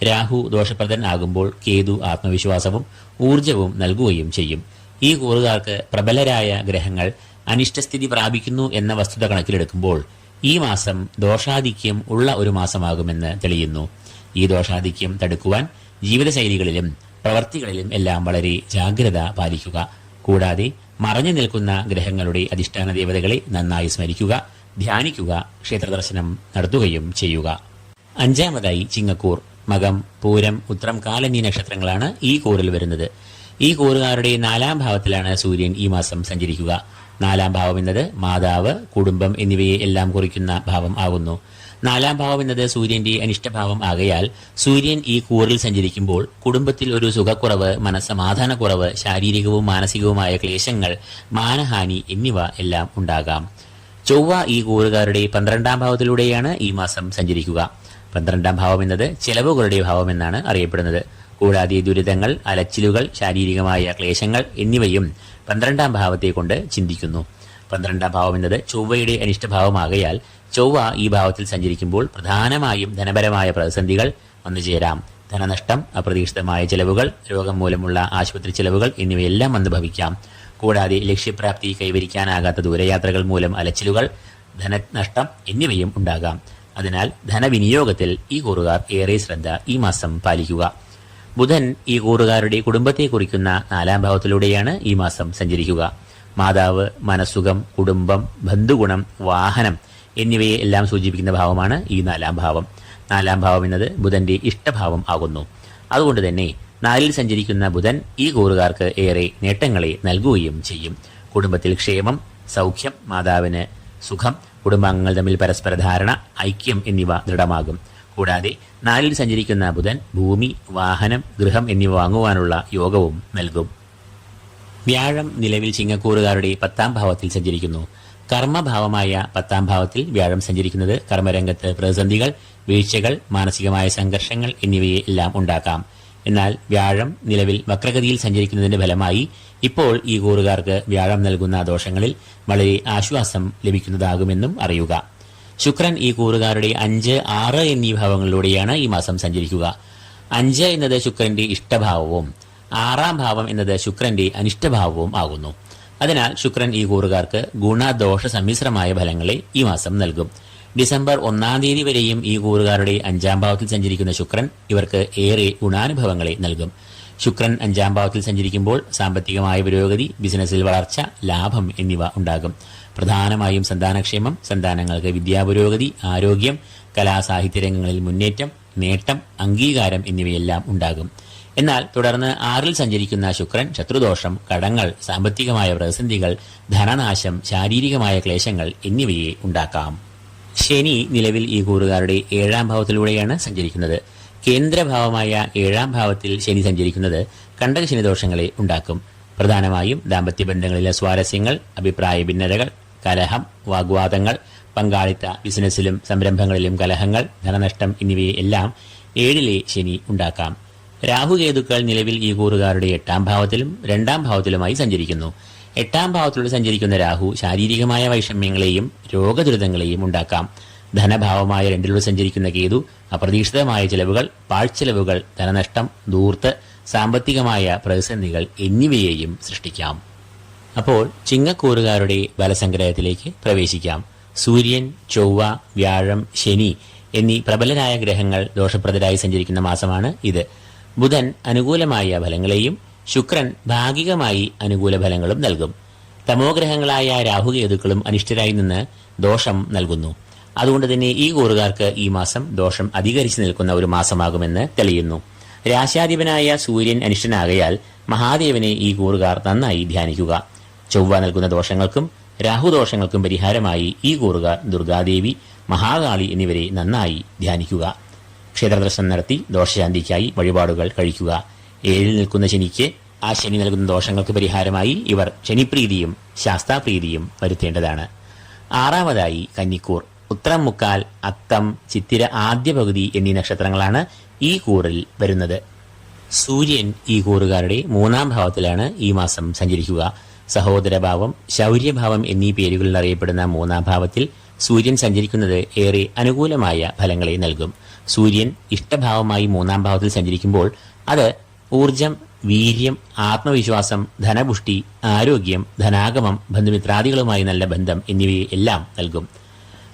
[SPEAKER 1] രാഹു ദോഷപ്രദൻ ആകുമ്പോൾ കേതു ആത്മവിശ്വാസവും ഊർജവും നൽകുകയും ചെയ്യും. ഈ കൂറുകാർക്ക് പ്രബലരായ ഗ്രഹങ്ങൾ അനിഷ്ടസ്ഥിതി പ്രാപിക്കുന്നു എന്ന വസ്തുത കണക്കിലെടുക്കുമ്പോൾ ഈ മാസം ദോഷാധിക്യം ഉള്ള ഒരു മാസമാകുമെന്ന് തെളിയുന്നു. ഈ ദോഷാധിക്യം തടുക്കുവാൻ ജീവിതശൈലികളിലും പ്രവർത്തികളിലും എല്ലാം വളരെ ജാഗ്രത പാലിക്കുക. കൂടാതെ മറഞ്ഞു നിൽക്കുന്ന ഗ്രഹങ്ങളുടെ അധിഷ്ഠാന ദേവതകളെ നന്നായി സ്മരിക്കുക, ധ്യാനിക്കുക, ക്ഷേത്രദർശനം നടത്തുകയും ചെയ്യുക. അഞ്ചാമതായി ചിങ്ങക്കൂർ. മകം, പൂരം, ഉത്രം, കാലന്നീ നക്ഷത്രങ്ങളാണ് ഈ കൂറിൽ വരുന്നത്. ഈ കൂറുകാരുടെ 4-ാം ഭാവത്തിലാണ് സൂര്യൻ ഈ മാസം സഞ്ചരിക്കുക. 4-ാം ഭാവം എന്നത് മാതാവ്, കുടുംബം എന്നിവയെ എല്ലാം കുറിക്കുന്ന ഭാവം ആകുന്നു. 4-ാം ഭാവം എന്നത് സൂര്യന്റെ അനിഷ്ടഭാവം ആകയാൽ സൂര്യൻ ഈ കൂറിൽ സഞ്ചരിക്കുമ്പോൾ കുടുംബത്തിൽ ഒരു സുഖക്കുറവ്, മനസ്സമാധാനക്കുറവ്, ശാരീരികവും മാനസികവുമായ ക്ലേശങ്ങൾ, മാനഹാനി എന്നിവ എല്ലാം ഉണ്ടാകാം. ചൊവ്വ ഈ കൂറുകാരുടെ 12-ാം ഭാവത്തിലൂടെയാണ് ഈ മാസം സഞ്ചരിക്കുക. 12-ാം ഭാവം എന്നത് ചെലവുകളുടെ ഭാവമെന്നാണ് അറിയപ്പെടുന്നത്. കൂടാതെ ദുരിതങ്ങൾ, അലച്ചിലുകൾ, ശാരീരികമായ ക്ലേശങ്ങൾ എന്നിവയും 12-ാം ഭാവത്തെ കൊണ്ട് ചിന്തിക്കുന്നു. 12-ാം ഭാവം എന്നത് ചൊവ്വയുടെ അനിഷ്ടഭാവമാകയാൽ ചൊവ്വ ഈ ഭാവത്തിൽ സഞ്ചരിക്കുമ്പോൾ പ്രധാനമായും ധനപരമായ പ്രതിസന്ധികൾ വന്നുചേരാം. ധനനഷ്ടം, അപ്രതീക്ഷിതമായ ചെലവുകൾ, രോഗം മൂലമുള്ള ആശുപത്രി ചെലവുകൾ എന്നിവയെല്ലാം വന്നു ഭവിക്കാം. കൂടാതെ ലക്ഷ്യപ്രാപ്തി കൈവരിക്കാനാകാത്ത ദൂരയാത്രകൾ മൂലം അലച്ചിലുകൾ, ധനനഷ്ടം എന്നിവയും ഉണ്ടാകാം. അതിനാൽ ധനവിനിയോഗത്തിൽ ഈ കൂറുകാർ ഏറെ ശ്രദ്ധ ഈ മാസം പാലിക്കുക. ബുധൻ ഈ കൂറുകാരുടെ കുടുംബത്തെ കുറിക്കുന്ന 4-ാം ഭാവത്തിലൂടെയാണ് ഈ മാസം സഞ്ചരിക്കുക. മാതാവ്, മനസ്സുഖം, കുടുംബം, ബന്ധുഗുണം, വാഹനം എന്നിവയെ എല്ലാം സൂചിപ്പിക്കുന്ന ഭാവമാണ് ഈ 4-ാം ഭാവം. 4-ാം ഭാവം എന്നത് ബുധന്റെ ഇഷ്ടഭാവം ആകുന്നു. അതുകൊണ്ട് തന്നെ 4-ൽ സഞ്ചരിക്കുന്ന ബുധൻ ഈ കൂറുകാർക്ക് ഏറെ നേട്ടങ്ങളെ നൽകുകയും ചെയ്യും. കുടുംബത്തിൽ ക്ഷേമം, സൗഖ്യം, മാതാവിന് സുഖം, കുടുംബാംഗങ്ങൾ തമ്മിൽ പരസ്പര ധാരണ, ഐക്യം എന്നിവ ദൃഢമാകും. കൂടാതെ 4-ൽ സഞ്ചരിക്കുന്ന ബുധൻ ഭൂമി, വാഹനം, ഗൃഹം എന്നിവ വാങ്ങുവാനുള്ള യോഗവും നൽകും. വ്യാഴം നിലവിൽ ചിങ്ങക്കൂറുകാരുടെ 10-ാം ഭാവത്തിൽ സഞ്ചരിക്കുന്നു. കർമ്മഭാവമായ 10-ാം ഭാവത്തിൽ വ്യാഴം സഞ്ചരിക്കുന്നത് കർമ്മരംഗത്ത് പ്രതിസന്ധികൾ, വീഴ്ചകൾ, മാനസികമായ സംഘർഷങ്ങൾ എന്നിവയെ എല്ലാം ഉണ്ടാക്കാം. എന്നാൽ വ്യാഴം നിലവിൽ വക്രഗതിയിൽ സഞ്ചരിക്കുന്നതിന്റെ ഫലമായി ഇപ്പോൾ ഈ കൂറുകാർക്ക് വ്യാഴം നൽകുന്ന ദോഷങ്ങളിൽ വളരെ ആശ്വാസം ലഭിക്കുന്നതാകുമെന്നും അറിയുക. ശുക്രൻ ഈ കൂറുകാരുടെ 5, 6 എന്നീ ഭാവങ്ങളിലൂടെയാണ് ഈ മാസം സഞ്ചരിക്കുക. 5 എന്നത് ശുക്രന്റെ ഇഷ്ടഭാവവും 6-ാം ഭാവം എന്നത് ശുക്രന്റെ അനിഷ്ടഭാവവും ആകുന്നു. അതിനാൽ ശുക്രൻ ഈ കൂറുകാർക്ക് ഗുണദോഷ സമ്മിശ്രമായ ഫലങ്ങളെ ഈ മാസം നൽകും. ഡിസംബർ 1-ാം തീയതി വരെയും ഈ കൂറുകാരുടെ 5-ാം ഭാവത്തിൽ സഞ്ചരിക്കുന്ന ശുക്രൻ ഇവർക്ക് ഏറെ ഗുണാനുഭവങ്ങളെ നൽകും. ശുക്രൻ 5-ാം ഭാവത്തിൽ സഞ്ചരിക്കുമ്പോൾ സാമ്പത്തികമായ പുരോഗതി, ബിസിനസ്സിൽ വളർച്ച, ലാഭം എന്നിവ ഉണ്ടാകും. പ്രധാനമായും സന്താനക്ഷേമം, സന്താനങ്ങൾക്ക് വിദ്യാപുരോഗതി, ആരോഗ്യം, കലാസാഹിത്യ രംഗങ്ങളിൽ മുന്നേറ്റം, നേട്ടം, അംഗീകാരം എന്നിവയെല്ലാം ഉണ്ടാകും. എന്നാൽ തുടർന്ന് 6-ൽ സഞ്ചരിക്കുന്ന ശുക്രൻ ശത്രുദോഷം, കടങ്ങൾ, സാമ്പത്തികമായ പ്രതിസന്ധികൾ, ധനനാശം, ശാരീരികമായ ക്ലേശങ്ങൾ എന്നിവയെ ഉണ്ടാക്കാം. ശനി നിലവിൽ ഈ കൂറുകാരുടെ 7-ാം ഭാവത്തിലൂടെയാണ് സഞ്ചരിക്കുന്നത്. കേന്ദ്രഭാവമായ 7-ാം ഭാവത്തിൽ ശനി സഞ്ചരിക്കുന്നത് കണ്ടകശനി ദോഷങ്ങളെ ഉണ്ടാക്കും. പ്രധാനമായും ദാമ്പത്യ ബന്ധങ്ങളിലെ സ്വാരസ്യങ്ങൾ, അഭിപ്രായ ഭിന്നതകൾ, കലഹം, വാഗ്വാദങ്ങൾ, പങ്കാളിത്ത, ബിസിനസ്സിലും സംരംഭങ്ങളിലും കലഹങ്ങൾ, ധനനഷ്ടം എന്നിവയെ എല്ലാം 7-ലെ ശനി ഉണ്ടാക്കാം. രാഹുകേതുക്കൾ നിലവിൽ ഈ കൂറുകാരുടെ 8-ാം ഭാവത്തിലും 2-ാം ഭാവത്തിലുമായി സഞ്ചരിക്കുന്നു. 8-ാം ഭാവത്തിലൂടെ സഞ്ചരിക്കുന്ന രാഹു ശാരീരികമായ വൈഷമ്യങ്ങളെയും രോഗദുരിതങ്ങളെയും ഉണ്ടാക്കാം. ധനഭാവമായ 2-ലൂടെ സഞ്ചരിക്കുന്ന കേതു അപ്രതീക്ഷിതമായ ചെലവുകൾ, പാഴ്ചെലവുകൾ, ധനനഷ്ടം, ധൂർത്ത്, സാമ്പത്തികമായ പ്രതിസന്ധികൾ എന്നിവയെയും സൃഷ്ടിക്കാം. അപ്പോൾ ചിങ്ങക്കൂറുകാരുടെ ബലസംഗ്രഹത്തിലേക്ക് പ്രവേശിക്കാം. സൂര്യൻ, ചൊവ്വ, വ്യാഴം, ശനി എന്നീ പ്രബലരായ ഗ്രഹങ്ങൾ ദോഷപ്രദരായി സഞ്ചരിക്കുന്ന മാസമാണ് ഇത്. ബുധൻ അനുകൂലമായ ഫലങ്ങളെയും ശുക്രൻ ഭാഗികമായി അനുകൂല ഫലങ്ങളും നൽകും. തമോഗ്രഹങ്ങളായ രാഹുകേതുക്കളും അനിഷ്ടരായി നിന്ന് ദോഷം നൽകുന്നു. അതുകൊണ്ട് തന്നെ ഈ കൂറുകാർക്ക് ഈ മാസം ദോഷം അധികരിച്ചു നിൽക്കുന്ന ഒരു മാസമാകുമെന്ന് തെളിയുന്നു. രാശാധിപനായ സൂര്യൻ അനിഷ്ടനാകയാൽ മഹാദേവനെ ഈ കൂറുകാർ നന്നായി ധ്യാനിക്കുക. ചൊവ്വ നൽകുന്ന ദോഷങ്ങൾക്കും രാഹുദോഷങ്ങൾക്കും പരിഹാരമായി ഈ കൂറുകാർ ദുർഗാദേവി, മഹാകാളി എന്നിവരെ നന്നായി ധ്യാനിക്കുക. ക്ഷേത്രദർശനം നടത്തി ദോഷശാന്തിക്കായി വഴിപാടുകൾ കഴിക്കുക. 7-ൽ നിൽക്കുന്ന ശനിക്ക് ആ ശനി നൽകുന്ന ദോഷങ്ങൾക്ക് പരിഹാരമായി ഇവർ ശനിപ്രീതിയും ശാസ്താപ്രീതിയും വരുത്തേണ്ടതാണ്. 6-ാമതായി കന്നിക്കൂർ. ഉത്രം മുക്കാൽ, അത്തം, ചിത്തിര ആദ്യ പകുതി എന്നീ നക്ഷത്രങ്ങളാണ് ഈ കൂറിൽ വരുന്നത്. സൂര്യൻ ഈ കൂറുകാരുടെ 3-ാം ഭാവത്തിലാണ് ഈ മാസം സഞ്ചരിക്കുക. സഹോദരഭാവം, ശൗര്യഭാവം എന്നീ പേരുകളിൽ അറിയപ്പെടുന്ന 3-ാം ഭാവത്തിൽ സൂര്യൻ സഞ്ചരിക്കുന്നത് ഏറെ അനുകൂലമായ ഫലങ്ങളെ നൽകും. സൂര്യൻ ഇഷ്ടഭാവമായി 3-ാം ഭാവത്തിൽ സഞ്ചരിക്കുമ്പോൾ അത് ഊർജം, വീര്യം, ആത്മവിശ്വാസം, ധനപുഷ്ടി, ആരോഗ്യം, ധനാഗമം, ബന്ധുമിത്രാദികളുമായി നല്ല ബന്ധം എന്നിവയെ എല്ലാം നൽകും.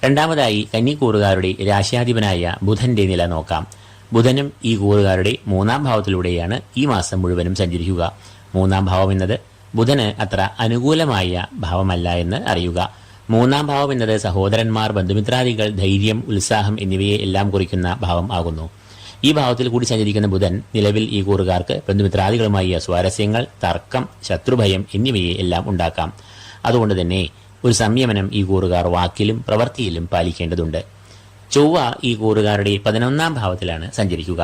[SPEAKER 1] രണ്ടാമതായി കന്നിക്കൂറുകാരുടെ രാശ്യാധിപനായ ബുധന്റെ നില നോക്കാം. ബുധനും ഈ കൂറുകാരുടെ 3-ാം ഭാവത്തിലൂടെയാണ് ഈ മാസം മുഴുവനും സഞ്ചരിക്കുക. 3-ാം ഭാവം എന്നത് ബുധന് അത്ര അനുകൂലമായ ഭാവമല്ല എന്ന് അറിയുക. 3-ാം ഭാവം എന്നത് സഹോദരന്മാർ, ബന്ധുമിത്രാദികൾ, ധൈര്യം, ഉത്സാഹം എന്നിവയെ എല്ലാം കുറിക്കുന്ന ഭാവം ആകുന്നു. ഈ ഭാവത്തിൽ കൂടി സഞ്ചരിക്കുന്ന ബുധൻ നിലവിൽ ഈ കൂറുകാർക്ക് ബന്ധുമിത്രാദികളുമായി അസ്വാരസ്യങ്ങൾ, തർക്കം, ശത്രുഭയം എന്നിവയെ എല്ലാം ഉണ്ടാക്കാം. അതുകൊണ്ട് തന്നെ ഒരു സംയമനം ഈ കൂറുകാർ വാക്കിലും പ്രവൃത്തിയിലും പാലിക്കേണ്ടതുണ്ട്. ചൊവ്വ ഈ കൂറുകാരുടെ 11-ാം ഭാവത്തിലാണ് സഞ്ചരിക്കുക.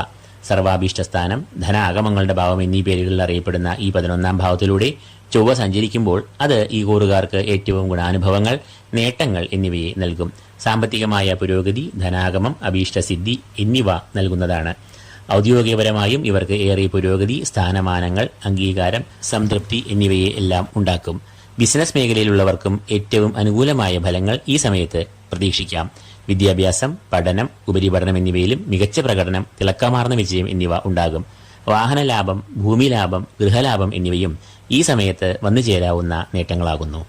[SPEAKER 1] സർവാഭീഷ്ടസ്ഥാനം, ധനാഗമങ്ങളുടെ ഭാവം എന്നീ പേരുകളിൽ അറിയപ്പെടുന്ന ഈ 11-ാം ഭാവത്തിലൂടെ ചൊവ്വ സഞ്ചരിക്കുമ്പോൾ അത് ഈ കൂറുകാർക്ക് ഏറ്റവും ഗുണാനുഭവങ്ങൾ, നേട്ടങ്ങൾ എന്നിവയെ നൽകും. സാമ്പത്തികമായ പുരോഗതി, ധനാഗമം, അഭീഷ്ടസിദ്ധി എന്നിവ നൽകുന്നതാണ്. ഔദ്യോഗികപരമായും ഇവർക്ക് ഏറെ പുരോഗതി, സ്ഥാനമാനങ്ങൾ, അംഗീകാരം, സംതൃപ്തി എന്നിവയെ എല്ലാം ഉണ്ടാക്കും. ബിസിനസ് മേഖലയിലുള്ളവർക്കും ഏറ്റവും അനുകൂലമായ ഫലങ്ങൾ ഈ സമയത്ത് പ്രതീക്ഷിക്കാം. വിദ്യാഭ്യാസം, പഠനം, ഉപരിപഠനം എന്നിവയിലും മികച്ച പ്രകടനം, തിളക്കമാർന്ന വിജയം എന്നിവ ഉണ്ടാകും. വാഹനലാഭം, ഭൂമിലാഭം, ഗൃഹലാഭം എന്നിവയും ഈ സമയത്ത് വന്നു ചേരാവുന്ന നേട്ടങ്ങളാകുന്നു.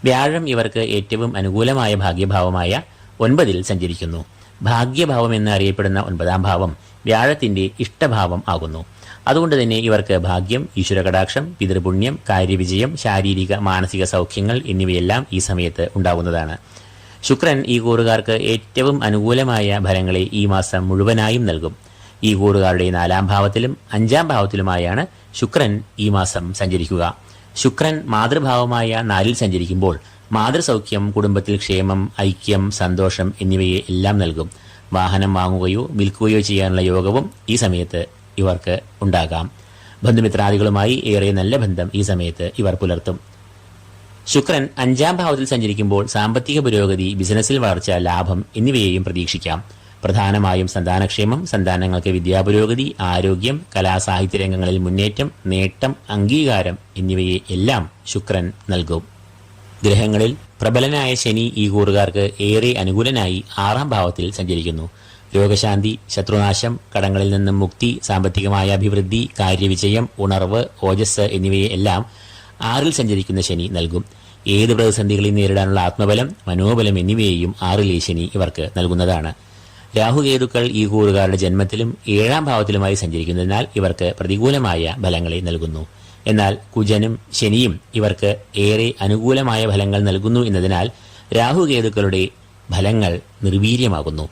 [SPEAKER 1] വ്യാഴം ഇവർക്ക് ഏറ്റവും അനുകൂലമായ ഭാഗ്യഭാവമായ 9-ൽ സഞ്ചരിക്കുന്നു. ഭാഗ്യഭാവം എന്ന് അറിയപ്പെടുന്ന 9-ാം ഭാവം വ്യാഴത്തിന്റെ ഇഷ്ടഭാവം ആകുന്നു. അതുകൊണ്ട് തന്നെ ഇവർക്ക് ഭാഗ്യം, ഈശ്വരകടാക്ഷം, പിതൃപുണ്യം, കാര്യവിജയം, ശാരീരിക മാനസിക സൗഖ്യങ്ങൾ എന്നിവയെല്ലാം ഈ സമയത്ത് ഉണ്ടാകുന്നതാണ്. ശുക്രൻ ഈ കൂറുകാർക്ക് ഏറ്റവും അനുകൂലമായ ഫലങ്ങളെ ഈ മാസം മുഴുവനായും നൽകും. ഈ കൂറുകാരുടെ 4-ാം ഭാവത്തിലും 5-ാം ഭാവത്തിലുമായാണ് ശുക്രൻ ഈ മാസം സഞ്ചരിക്കുക. ശുക്രൻ മാതൃഭാവമായ 4-ൽ സഞ്ചരിക്കുമ്പോൾ മാതൃസൗഖ്യം, കുടുംബത്തിൽ ക്ഷേമം, ഐക്യം, സന്തോഷം എന്നിവയെ എല്ലാം നൽകും. വാഹനം വാങ്ങുകയോ വിൽക്കുകയോ ചെയ്യാനുള്ള യോഗവും ഈ സമയത്ത് ഇവർക്ക് ഉണ്ടാകാം. ബന്ധുമിത്രാദികളുമായി ഏറെ നല്ല ബന്ധം ഈ സമയത്ത് ഇവർ പുലർത്തും. ശുക്രൻ 5-ാം ഭാവത്തിൽ സഞ്ചരിക്കുമ്പോൾ സാമ്പത്തിക പുരോഗതി, ബിസിനസ്സിൽ വളർച്ച, ലാഭം എന്നിവയെയും പ്രതീക്ഷിക്കാം. പ്രധാനമായും സന്താനക്ഷേമം, സന്താനങ്ങൾക്ക് വിദ്യാപുരോഗതി, ആരോഗ്യം, കലാസാഹിത്യ രംഗങ്ങളിൽ മുന്നേറ്റം, നേട്ടം, അംഗീകാരം എന്നിവയെ എല്ലാം ശുക്രൻ നൽകും. ഗ്രഹങ്ങളിൽ പ്രബലനായ ശനി ഈ കൂറുകാർക്ക് ഏറെ അനുകൂലനായി 6-ാം ഭാവത്തിൽ സഞ്ചരിക്കുന്നു. രോഗശാന്തി, ശത്രുനാശം, കടങ്ങളിൽ നിന്നും മുക്തി, സാമ്പത്തികമായ അഭിവൃദ്ധി, കാര്യവിജയം, ഉണർവ്, ഓജസ് എന്നിവയെ എല്ലാം 6-ൽ സഞ്ചരിക്കുന്ന ശനി നൽകും. ഏത് പ്രതിസന്ധികളെ നേരിടാനുള്ള ആത്മബലം, മനോബലം എന്നിവയെയും 6-ലെ ശനി ഇവർക്ക് നൽകുന്നതാണ്. രാഹുകേതുക്കൾ ഈ കൂറുകാരുടെ ജന്മത്തിലും 7-ാം ഭാവത്തിലുമായി സഞ്ചരിക്കുന്നതിനാൽ ഇവർക്ക് പ്രതികൂലമായ ഫലങ്ങളെ നൽകുന്നു. എന്നാൽ കുജനും ശനിയും ഇവർക്ക് ഏറെ അനുകൂലമായ ഫലങ്ങൾ നൽകുന്നു എന്നതിനാൽ രാഹുകേതുക്കളുടെ ഫലങ്ങൾ നിർവീര്യമാകുന്നു.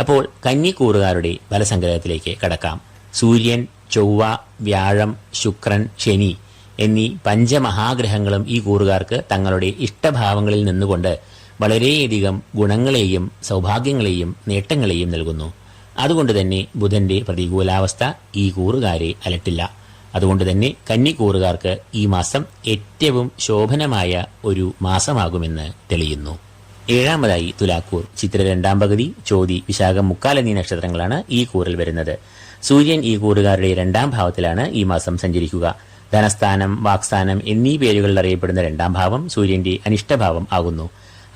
[SPEAKER 1] അപ്പോൾ കന്നിക്കൂറുകാരുടെ ഫലസംഗ്രഹത്തിലേക്ക് കടക്കാം. സൂര്യൻ, ചൊവ്വ, വ്യാഴം, ശുക്രൻ, ശനി എന്നീ പഞ്ചമഹാഗ്രഹങ്ങളും ഈ കൂറുകാർക്ക് തങ്ങളുടെ ഇഷ്ടഭാവങ്ങളിൽ നിന്നുകൊണ്ട് വളരെയധികം ഗുണങ്ങളെയും സൗഭാഗ്യങ്ങളെയും നേട്ടങ്ങളെയും നൽകുന്നു. അതുകൊണ്ട് തന്നെ ബുധന്റെ പ്രതികൂലാവസ്ഥ ഈ കൂറുകാരെ അലട്ടില്ല. അതുകൊണ്ട് തന്നെ കന്നിക്കൂറുകാർക്ക് ഈ മാസം ഏറ്റവും ശോഭനമായ ഒരു മാസമാകുമെന്ന് തെളിയുന്നു. 7-ാമതായി തുലാക്കൂർ. ചിത്ര 2-ാം പകുതി, ചോതി, വിശാഖം, മുക്കാൽ എന്നീ നക്ഷത്രങ്ങളാണ് ഈ കൂറിൽ വരുന്നത്. സൂര്യൻ ഈ കൂറുകാരുടെ 2-ാം ഭാവത്തിലാണ് ഈ മാസം സഞ്ചരിക്കുക. ധനസ്ഥാനം, വാക്സ്ഥാനം എന്നീ പേരുകളിൽ അറിയപ്പെടുന്ന 2-ാം ഭാവം സൂര്യന്റെ അനിഷ്ടഭാവം ആകുന്നു.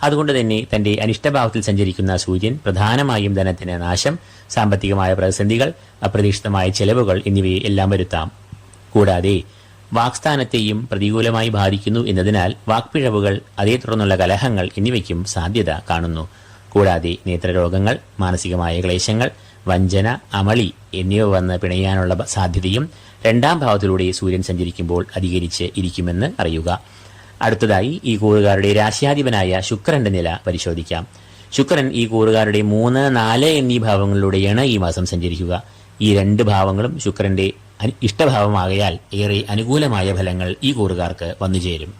[SPEAKER 1] അതുകൊണ്ട് തന്നെ തന്റെ അനിഷ്ടഭാവത്തിൽ സഞ്ചരിക്കുന്ന സൂര്യൻ പ്രധാനമായും ധനത്തിന് നാശം, സാമ്പത്തികമായ പ്രതിസന്ധികൾ, അപ്രതീക്ഷിതമായ ചെലവുകൾ എന്നിവയെ എല്ലാം വരുത്താം. കൂടാതെ വാക്സ്ഥാനത്തെയും പ്രതികൂലമായി ബാധിക്കുന്നു എന്നതിനാൽ വാക്പിഴവുകൾ, അതേ തുടർന്നുള്ള കലഹങ്ങൾ എന്നിവയ്ക്കും സാധ്യത കാണുന്നു. കൂടാതെ നേത്രരോഗങ്ങൾ, മാനസികമായ ക്ലേശങ്ങൾ, വഞ്ചന, അമളി എന്നിവ വന്ന് പിണയാനുള്ള സാധ്യതയും 2-ാം ഭാവത്തിലൂടെ സൂര്യൻ സഞ്ചരിക്കുമ്പോൾ അധികരിച്ച് ഇരിക്കുമെന്ന് അറിയുക. അടുത്തതായി ഈ കൂറുകാരുടെ രാശ്യാധിപനായ ശുക്രന്റെ നില പരിശോധിക്കാം. ശുക്രൻ ഈ കൂറുകാരുടെ 3, 4 എന്നീ ഭാവങ്ങളിലൂടെയാണ് ഈ മാസം സഞ്ചരിക്കുക. ഈ 2 ഭാവങ്ങളും ശുക്രന്റെ ഇഷ്ടഭാവമാകയാൽ ഏറെ അനുകൂലമായ ഫലങ്ങൾ ഈ കൂറുകാർക്ക് വന്നുചേരും.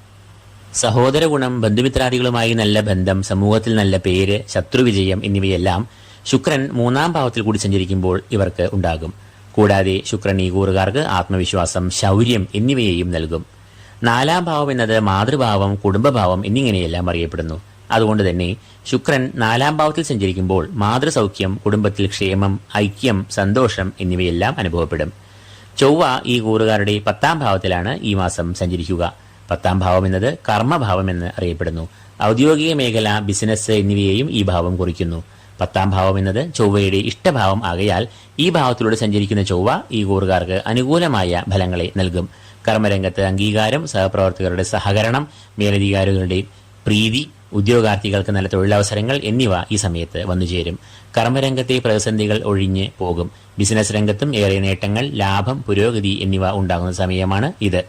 [SPEAKER 1] സഹോദര ഗുണം, ബന്ധുമിത്രാദികളുമായി നല്ല ബന്ധം, സമൂഹത്തിൽ നല്ല പേര്, ശത്രുവിജയം എന്നിവയെല്ലാം ശുക്രൻ 3-ാം ഭാവത്തിൽ കൂടി സഞ്ചരിക്കുമ്പോൾ ഇവർക്ക് ഉണ്ടാകും. കൂടാതെ ശുക്രൻ ഈ കൂറുകാർക്ക് ആത്മവിശ്വാസം, ശൗര്യം എന്നിവയെയും നൽകും. 4-ാം ഭാവം എന്നത് മാതൃഭാവം, കുടുംബഭാവം എന്നിങ്ങനെയെല്ലാം അറിയപ്പെടുന്നു. അതുകൊണ്ട് തന്നെ ശുക്രൻ 4-ാം ഭാവത്തിൽ സഞ്ചരിക്കുമ്പോൾ മാതൃസൗഖ്യം, കുടുംബത്തിൽ ക്ഷേമം, ഐക്യം, സന്തോഷം എന്നിവയെല്ലാം അനുഭവപ്പെടും. ചൊവ്വ ഈ കൂറുകാരുടെ 10-ാം ഭാവത്തിലാണ് ഈ മാസം സഞ്ചരിക്കുക. 10-ാം ഭാവം എന്നത് കർമ്മഭാവം എന്ന് അറിയപ്പെടുന്നു. ഔദ്യോഗിക മേഖല, ബിസിനസ് എന്നിവയെയും ഈ ഭാവം കുറിക്കുന്നു. 10-ാം ഭാവം എന്നത് ചൊവ്വയുടെ ഇഷ്ടഭാവം ആകയാൽ ഈ ഭാവത്തിലൂടെ സഞ്ചരിക്കുന്ന ചൊവ്വ ഈ കൂറുകാർക്ക് അനുകൂലമായ ഫലങ്ങളെ നൽകും. കർമ്മരംഗത്ത് അംഗീകാരം, സഹപ്രവർത്തകരുടെ സഹകരണം, മേലധികാരികളുടെ പ്രീതി, ഉദ്യോഗാർത്ഥികൾക്ക് നല്ല തൊഴിലവസരങ്ങൾ എന്നിവ ഈ സമയത്ത് വന്നുചേരും. കർമ്മരംഗത്തെ പ്രതിസന്ധികൾ ഒഴിഞ്ഞ് പോകും. ബിസിനസ് രംഗത്തും ഏറെ നേട്ടങ്ങൾ, ലാഭം, പുരോഗതി എന്നിവ ഉണ്ടാകുന്ന സമയമാണ് ഇത്.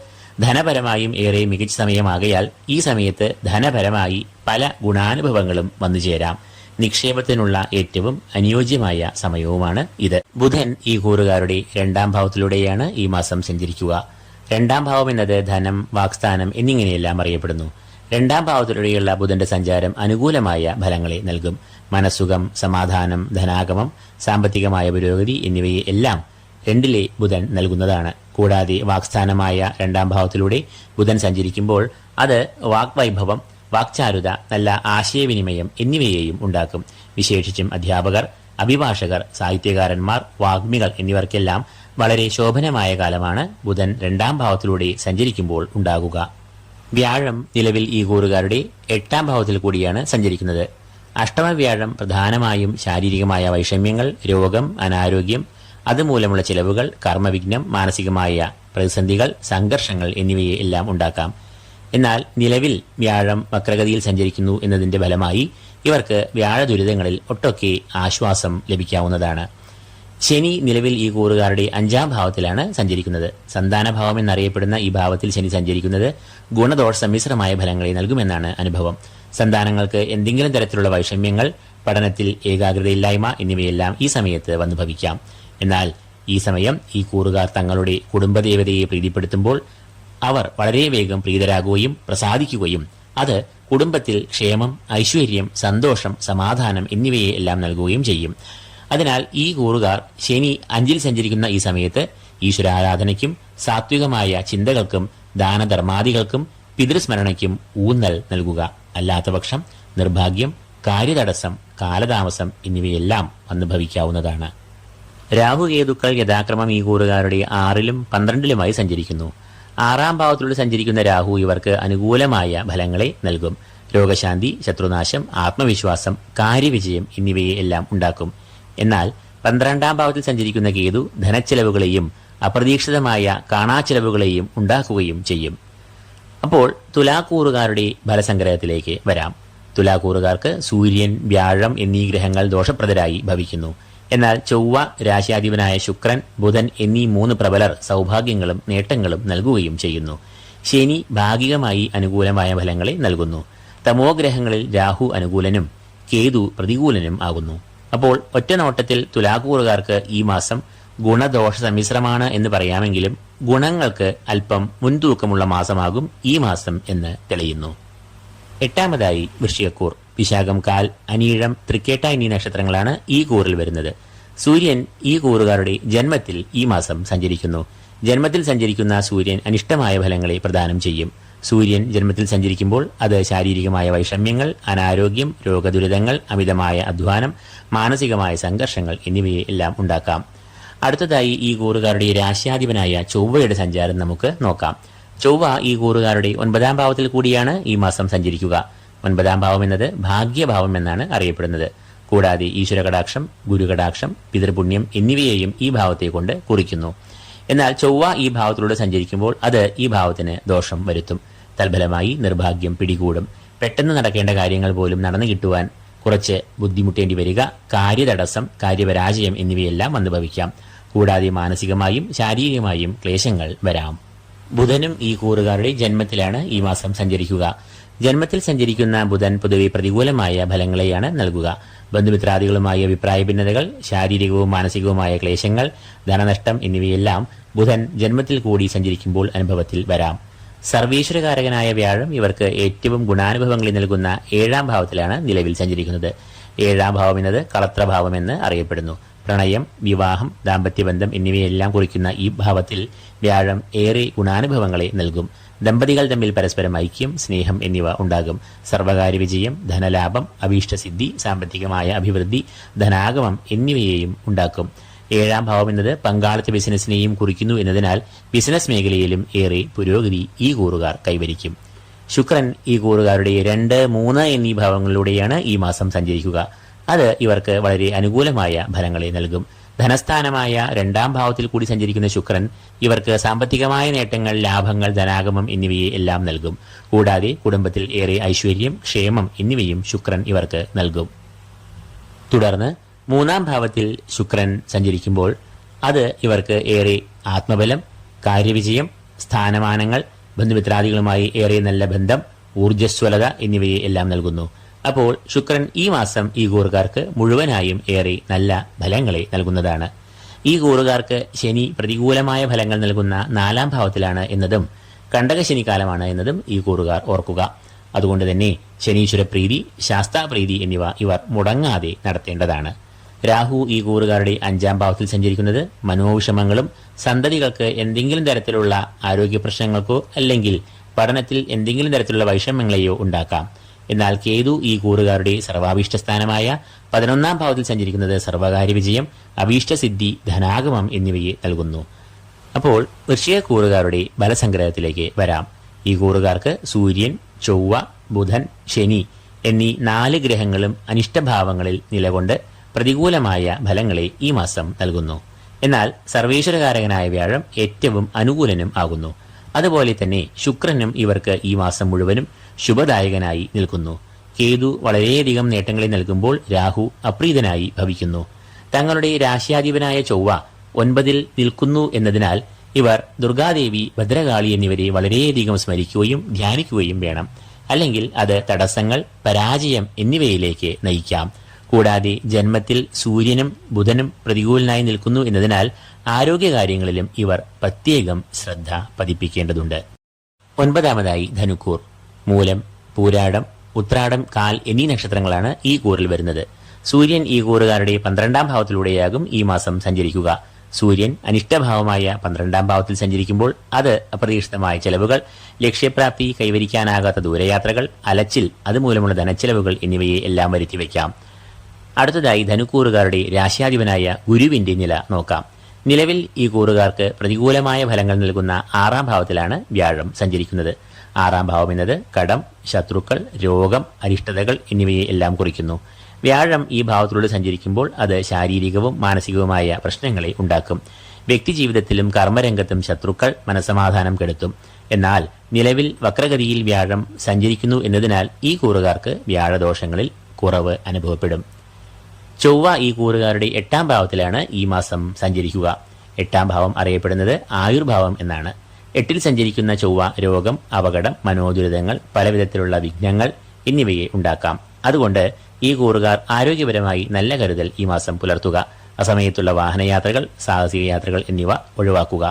[SPEAKER 1] ധനപരമായും ഏറെ മികച്ച സമയമാകയാൽ ഈ സമയത്ത് ധനപരമായി പല ഗുണാനുഭവങ്ങളും വന്നുചേരാം. നിക്ഷേപത്തിനുള്ള ഏറ്റവും അനുയോജ്യമായ സമയവുമാണ് ഇത്. ബുധൻ ഈ കൂറുകാരുടെ 2-ാം ഭാവത്തിലൂടെയാണ് ഈ മാസം സഞ്ചരിക്കുക. 2-ാം ഭാവം എന്നത് ധനം, വാക്സ്ഥാനം എന്നിങ്ങനെയെല്ലാം അറിയപ്പെടുന്നു. 2-ാം ഭാവത്തിലൂടെയുള്ള ബുധന്റെ സഞ്ചാരം അനുകൂലമായ ഫലങ്ങളെ നൽകും. മനസ്സുഖം, സമാധാനം, ധനാഗമം, സാമ്പത്തികമായ പുരോഗതി എന്നിവയെ എല്ലാം 2-ലെ ബുധൻ നൽകുന്നതാണ്. കൂടാതെ വാക്സ്ഥാനമായ 2-ാം ഭാവത്തിലൂടെ ബുധൻ സഞ്ചരിക്കുമ്പോൾ അത് വാഗ്വൈഭവം, വാക്ചാരുത, നല്ല ആശയവിനിമയം എന്നിവയെയും ഉണ്ടാക്കും. വിശേഷിച്ചും അധ്യാപകർ, അഭിഭാഷകർ, സാഹിത്യകാരന്മാർ, വാഗ്മികൾ എന്നിവർക്കെല്ലാം വളരെ ശോഭനമായ കാലമാണ് ബുധൻ 2-ാം ഭാവത്തിലൂടെ സഞ്ചരിക്കുമ്പോൾ ഉണ്ടാകുക. വ്യാഴം നിലവിൽ ഈ കൂറുകാരുടെ 8-ാം ഭാവത്തിൽ കൂടിയാണ് സഞ്ചരിക്കുന്നത്. അഷ്ടമവ്യാഴം പ്രധാനമായും ശാരീരികമായ വൈഷമ്യങ്ങൾ, രോഗം, അനാരോഗ്യം, അതുമൂലമുള്ള ചിലവുകൾ, കർമ്മവിഘ്നം, മാനസികമായ പ്രതിസന്ധികൾ, സംഘർഷങ്ങൾ എന്നിവയെ എല്ലാം ഉണ്ടാക്കാം. എന്നാൽ നിലവിൽ വ്യാഴം വക്രഗതിയിൽ സഞ്ചരിക്കുന്നു എന്നതിന്റെ ഫലമായി ഇവർക്ക് വ്യാഴ ദുരിതങ്ങളിൽ ഒട്ടൊക്കെ ആശ്വാസം ലഭിക്കാവുന്നതാണ്. ശനി നിലവിൽ ഈ കൂറുകാരുടെ 5-ാം ഭാവത്തിലാണ് സഞ്ചരിക്കുന്നത്. സന്താനഭാവം എന്നറിയപ്പെടുന്ന ഈ ഭാവത്തിൽ ശനി സഞ്ചരിക്കുന്നത് ഗുണദോഷ സമ്മിശ്രമായ ഫലങ്ങളെ നൽകുമെന്നാണ് അനുഭവം. സന്താനങ്ങൾക്ക് എന്തെങ്കിലും തരത്തിലുള്ള വൈഷമ്യങ്ങൾ, പഠനത്തിൽ ഏകാഗ്രതയില്ലായ്മ എന്നിവയെല്ലാം ഈ സമയത്ത് വന്നു ഭവിക്കാം. എന്നാൽ ഈ സമയം ഈ കൂറുകാർ തങ്ങളുടെ കുടുംബദേവതയെ പ്രീതിപ്പെടുത്തുമ്പോൾ അവർ വളരെ വേഗം പ്രീതരാകുകയും പ്രസാദിക്കുകയും അത് കുടുംബത്തിൽ ക്ഷേമം, ഐശ്വര്യം, സന്തോഷം, സമാധാനം എന്നിവയെ എല്ലാം നൽകുകയും ചെയ്യും. അതിനാൽ ഈ കൂറുകാർ ശനി 5-ൽ സഞ്ചരിക്കുന്ന ഈ സമയത്ത് ഈശ്വരാരാധനയ്ക്കും സാത്വികമായ ചിന്തകൾക്കും ദാനധർമാദികൾക്കും പിതൃസ്മരണയ്ക്കും ഊന്നൽ നൽകുക. അല്ലാത്തപക്ഷം നിർഭാഗ്യം, കാര്യതടസ്സം, കാലതാമസം എന്നിവയെല്ലാം അനുഭവിക്കാവുന്നതാണ്. രാഹുകേതുക്കൾ യഥാക്രമം ഈ കൂറുകാരുടെ 6-ലും 12-ലുമായി സഞ്ചരിക്കുന്നു. 6-ാം ഭാവത്തിലൂടെ സഞ്ചരിക്കുന്ന രാഹു ഇവർക്ക് അനുകൂലമായ ഫലങ്ങളെ നൽകും. രോഗശാന്തി, ശത്രുനാശം, ആത്മവിശ്വാസം, കാര്യവിജയം എന്നിവയെ എല്ലാം ഉണ്ടാക്കും. എന്നാൽ 12-ാം ഭാവത്തിൽ സഞ്ചരിക്കുന്ന കേതു ധനച്ചെലവുകളെയും അപ്രതീക്ഷിതമായ കാണാച്ചെലവുകളെയും ഉണ്ടാക്കുകയും ചെയ്യും. അപ്പോൾ തുലാക്കൂറുകാരുടെ ഫലസംഗ്രഹത്തിലേക്ക് വരാം. തുലാക്കൂറുകാർക്ക് സൂര്യൻ, വ്യാഴം എന്നീ ഗ്രഹങ്ങൾ ദോഷപ്രദരായി ഭവിക്കുന്നു. എന്നാൽ ചൊവ്വ, രാശിയാധിപനായ ശുക്രൻ, ബുധൻ എന്നീ 3 പ്രബലർ സൗഭാഗ്യങ്ങളും നേട്ടങ്ങളും നൽകുകയും ചെയ്യുന്നു. ശനി ഭാഗികമായി അനുകൂലമായ ഫലങ്ങളെ നൽകുന്നു. തമോ ഗ്രഹങ്ങളിൽ രാഹു അനുകൂലനും കേതു പ്രതികൂലനും ആകുന്നു. അപ്പോൾ ഒറ്റനോട്ടത്തിൽ തുലാക്കൂറുകാർക്ക് ഈ മാസം ഗുണദോഷ സമ്മിശ്രമാണ് എന്ന് പറയാമെങ്കിലും ഗുണങ്ങൾക്ക് അല്പം മുൻതൂക്കമുള്ള മാസമാകും ഈ മാസം എന്ന് തെളിയുന്നു. 8-ാമതായി വൃശ്ചികക്കൂർ. വിശാഖം, കാൽ, അനീഴം, തൃക്കേട്ട എന്നീ നക്ഷത്രങ്ങളാണ് ഈ കൂറിൽ വരുന്നത്. സൂര്യൻ ഈ കൂറുകാരുടെ ജന്മത്തിൽ ഈ മാസം സഞ്ചരിക്കുന്നു. ജന്മത്തിൽ സഞ്ചരിക്കുന്ന സൂര്യൻ അനിഷ്ടമായ ഫലങ്ങളെ പ്രദാനം ചെയ്യും. സൂര്യൻ ജന്മത്തിൽ സഞ്ചരിക്കുമ്പോൾ അത് ശാരീരികമായ വൈഷമ്യങ്ങൾ, അനാരോഗ്യം, രോഗദുരിതങ്ങൾ, അമിതമായ അധ്വാനം, മാനസികമായ സംഘർഷങ്ങൾ എന്നിവയെ എല്ലാം ഉണ്ടാക്കാം. അടുത്തതായി ഈ കൂറുകാരുടെ രാശ്യാധിപനായ ചൊവ്വയുടെ സഞ്ചാരം നമുക്ക് നോക്കാം. ചൊവ്വ ഈ കൂറുകാരുടെ 9-ാം ഭാവത്തിൽ കൂടിയാണ് ഈ മാസം സഞ്ചരിക്കുക. 9-ാം ഭാവം എന്നത് ഭാഗ്യഭാവം എന്നാണ് അറിയപ്പെടുന്നത്. കൂടാതെ ഈശ്വരകടാക്ഷം, ഗുരുകടാക്ഷം, പിതൃപുണ്യം എന്നിവയെയും ഈ ഭാവത്തെ കൊണ്ട് കുറിക്കുന്നു. എന്നാൽ ചൊവ്വ ഈ ഭാവത്തിലൂടെ സഞ്ചരിക്കുമ്പോൾ അത് ഈ ഭാവത്തിന് ദോഷം വരുത്തും. തൽഫലമായി നിർഭാഗ്യം പിടികൂടും. പെട്ടെന്ന് നടക്കേണ്ട കാര്യങ്ങൾ പോലും നടന്നു കിട്ടുവാൻ കുറച്ച് ബുദ്ധിമുട്ടേണ്ടി വരിക, കാര്യതടസ്സം, കാര്യപരാജയം എന്നിവയെല്ലാം അനുഭവിക്കാം. കൂടാതെ മാനസികമായും ശാരീരികമായും ക്ലേശങ്ങൾ വരാം. ബുധനും ഈ കൂറുകാരുടെ ജന്മത്തിലാണ് ഈ മാസം സഞ്ചരിക്കുക. ജന്മത്തിൽ സഞ്ചരിക്കുന്ന ബുധൻ പൊതുവെ പ്രതികൂലമായ ഫലങ്ങളെയാണ് നൽകുക. ബന്ധുമിത്രാദികളുമായ അഭിപ്രായ ഭിന്നതകൾ, ശാരീരികവും മാനസികവുമായ ക്ലേശങ്ങൾ, ധനനഷ്ടം എന്നിവയെല്ലാം ബുധൻ ജന്മത്തിൽ കൂടി സഞ്ചരിക്കുമ്പോൾ അനുഭവത്തിൽ വരാം. സർവീശ്വരകാരകനായ വ്യാഴം ഇവർക്ക് ഏറ്റവും ഗുണാനുഭവങ്ങളെ നൽകുന്ന 7-ാം ഭാവത്തിലാണ് നിലവിൽ സഞ്ചരിക്കുന്നത്. 7-ാം ഭാവം എന്നത് കളത്രഭാവമെന്ന് അറിയപ്പെടുന്നു. പ്രണയം, വിവാഹം, ദാമ്പത്യബന്ധം എന്നിവയെല്ലാം കുറിക്കുന്ന ഈ ഭാവത്തിൽ വ്യാഴം ഏറെ ഗുണാനുഭവങ്ങളെ നൽകും. ദമ്പതികൾ തമ്മിൽ പരസ്പരം ഐക്യം, സ്നേഹം എന്നിവ ഉണ്ടാകും. സർവകാര്യ വിജയം, ധനലാഭം, അഭീഷ്ടസിദ്ധി, സാമ്പത്തികമായ അഭിവൃദ്ധി, ധനാഗമം എന്നിവയെയും ഉണ്ടാക്കും. 7-ാം ഭാവം എന്നത് പങ്കാളിത്ത ബിസിനസിനെയും കുറിക്കുന്നു എന്നതിനാൽ ബിസിനസ് മേഖലയിലും ഏറെ പുരോഗതി ഈ കൂറുകാർ കൈവരിക്കും. ശുക്രൻ ഈ കൂറുകാരുടെ 2, 3 എന്നീ ഭാവങ്ങളിലൂടെയാണ് ഈ മാസം സഞ്ചരിക്കുക. അത് ഇവർക്ക് വളരെ അനുകൂലമായ ഫലങ്ങളെ നൽകും. ധനസ്ഥാനമായ 2ാം ഭാവത്തിൽ കൂടി സഞ്ചരിക്കുന്ന ശുക്രൻ ഇവർക്ക് സാമ്പത്തികമായ നേട്ടങ്ങൾ, ലാഭങ്ങൾ, ധനാഗമം എന്നിവയെ എല്ലാം നൽകും. കൂടാതെ കുടുംബത്തിൽ ഏറെ ഐശ്വര്യം, ക്ഷേമം എന്നിവയും ശുക്രൻ ഇവർക്ക് നൽകും. തുടർന്ന് 3ാം ഭാവത്തിൽ ശുക്രൻ സഞ്ചരിക്കുമ്പോൾ അത് ഇവർക്ക് ഏറെ ആത്മബലം, കാര്യവിജയം, സ്ഥാനമാനങ്ങൾ, ബന്ധുമിത്രാദികളുമായി ഏറെ നല്ല ബന്ധം, ഊർജ്ജസ്വലത എന്നിവയെ എല്ലാം നൽകുന്നു. അപ്പോൾ ശുക്രൻ ഈ മാസം ഈ കൂറുകാർക്ക് മുഴുവനായും ഏറെ നല്ല ഫലങ്ങളെ നൽകുന്നതാണ്. ഈ കൂറുകാർക്ക് ശനി പ്രതികൂലമായ ഫലങ്ങൾ നൽകുന്ന 4ാം ഭാവത്തിലാണ് എന്നതും കണ്ടകശനിക്കാലമാണ് എന്നതും ഈ കൂറുകാർ ഓർക്കുക. അതുകൊണ്ട് തന്നെ ശനീശ്വര പ്രീതി, ശാസ്താപ്രീതി എന്നിവ ഇവർ മുടങ്ങാതെ നടത്തേണ്ടതാണ്. രാഹു ഈ കൂറുകാരുടെ 5ാം ഭാവത്തിൽ സഞ്ചരിക്കുന്നത് മനോവിഷമങ്ങളും സന്തതികൾക്ക് എന്തെങ്കിലും തരത്തിലുള്ള ആരോഗ്യ പ്രശ്നങ്ങൾക്കോ അല്ലെങ്കിൽ പഠനത്തിൽ എന്തെങ്കിലും തരത്തിലുള്ള വൈഷമ്യങ്ങളെയോ ഉണ്ടാക്കാം. എന്നാൽ കേതു ഈ കൂറുകാരുടെ സർവാഭീഷ്ടസ്ഥാനമായ 11ാം ഭാവത്തിൽ സഞ്ചരിക്കുന്നത് സർവകാര്യ വിജയം, അഭീഷ്ടസിദ്ധി, ധനാഗമം എന്നിവയെ നൽകുന്നു. അപ്പോൾ വൃശ്ചിക കൂറുകാരുടെ ബലസംഗ്രഹത്തിലേക്ക് വരാം. ഈ കൂറുകാർക്ക് സൂര്യൻ, ചൊവ്വ, ബുധൻ, ശനി എന്നീ 4 ഗ്രഹങ്ങളും അനിഷ്ടഭാവങ്ങളിൽ നിലകൊണ്ട് പ്രതികൂലമായ ഫലങ്ങളെ ഈ മാസം നൽകുന്നു. എന്നാൽ സർവേശ്വരകാരകനായ വ്യാഴം ഏറ്റവും അനുകൂലനും ആകുന്നു. അതുപോലെ തന്നെ ശുക്രനും ഇവർക്ക് ഈ മാസം മുഴുവനും ശുഭദായകനായി നിൽക്കുന്നു. കേതു വളരെയധികം നേട്ടങ്ങളെ നൽകുമ്പോൾ രാഹു അപ്രീതനായി ഭവിക്കുന്നു. തങ്ങളുടെ രാശ്യാധിപനായ ചൊവ്വ 9ൽ നിൽക്കുന്നു എന്നതിനാൽ ഇവർ ദുർഗാദേവി, ഭദ്രകാളി എന്നിവരെ വളരെയധികം സ്മരിക്കുകയും ധ്യാനിക്കുകയും വേണം. അല്ലെങ്കിൽ അത് തടസ്സങ്ങൾ, പരാജയം എന്നിവയിലേക്ക് നയിക്കാം. കൂടാതെ ജന്മത്തിൽ സൂര്യനും ബുധനും പ്രതികൂലനായി നിൽക്കുന്നു എന്നതിനാൽ ആരോഗ്യകാര്യങ്ങളിലും ഇവർ പ്രത്യേകം ശ്രദ്ധ പതിപ്പിക്കേണ്ടതുണ്ട്. 9ാമതായി ധനുക്കൂർ. മൂലം, പൂരാടം, ഉത്രാടം, കാൽ എന്നീ നക്ഷത്രങ്ങളാണ് ഈ കൂറിൽ വരുന്നത്. സൂര്യൻ ഈ കൂറുകാരുടെ 12ാം ഭാവത്തിലൂടെയാകും ഈ മാസം സഞ്ചരിക്കുക. സൂര്യൻ അനിഷ്ടഭാവമായ 12ാം ഭാവത്തിൽ സഞ്ചരിക്കുമ്പോൾ അത് അപ്രതീക്ഷിതമായ ചെലവുകൾ, ലക്ഷ്യപ്രാപ്തി, കൈവരിക്കാനാകാത്ത ദൂരയാത്രകൾ, അലച്ചിൽ, അതുമൂലമുള്ള ധനച്ചെലവുകൾ എന്നിവയെ എല്ലാം വരുത്തിവെക്കാം. അടുത്തതായി ധനുക്കൂറുകാരുടെ രാശ്യാധിപനായ ഗുരുവിന്റെ നില നോക്കാം. നിലവിൽ ഈ കൂറുകാർക്ക് പ്രതികൂലമായ ഫലങ്ങൾ നൽകുന്ന 6ാം ഭാവത്തിലാണ് വ്യാഴം സഞ്ചരിക്കുന്നത്. 6ാം ഭാവം എന്നത് കടം, ശത്രുക്കൾ, രോഗം, അരിഷ്ടതകൾ എന്നിവയെ എല്ലാം കുറിക്കുന്നു. വ്യാഴം ഈ ഭാവത്തിലൂടെ സഞ്ചരിക്കുമ്പോൾ അത് ശാരീരികവും മാനസികവുമായ പ്രശ്നങ്ങളെ ഉണ്ടാക്കും. വ്യക്തിജീവിതത്തിലും കർമ്മരംഗത്തും ശത്രുക്കൾ മനസ്സമാധാനം കെടുത്തും. എന്നാൽ നിലവിൽ വക്രഗതിയിൽ വ്യാഴം സഞ്ചരിക്കുന്നു എന്നതിനാൽ ഈ കൂറുകാർക്ക് വ്യാഴദോഷങ്ങളിൽ കുറവ് അനുഭവപ്പെടും. ചൊവ്വ ഈ കൂറുകാരുടെ 8ാം ഭാവത്തിലാണ് ഈ മാസം സഞ്ചരിക്കുക. 8ാം ഭാവം അറിയപ്പെടുന്നത് ആയുർഭാവം എന്നാണ്. 8ൽ സഞ്ചരിക്കുന്ന ചൊവ്വ രോഗം, അപകടം, മനോദുരിതങ്ങൾ, പലവിധത്തിലുള്ള വിഘ്നങ്ങൾ എന്നിവയെ ഉണ്ടാക്കാം. അതുകൊണ്ട് ഈ കൂറുകാർ ആരോഗ്യപരമായി നല്ല കരുതൽ ഈ മാസം പുലർത്തുക. അസമയത്തുള്ള വാഹനയാത്രകൾ, സാഹസിക യാത്രകൾ എന്നിവ ഒഴിവാക്കുക.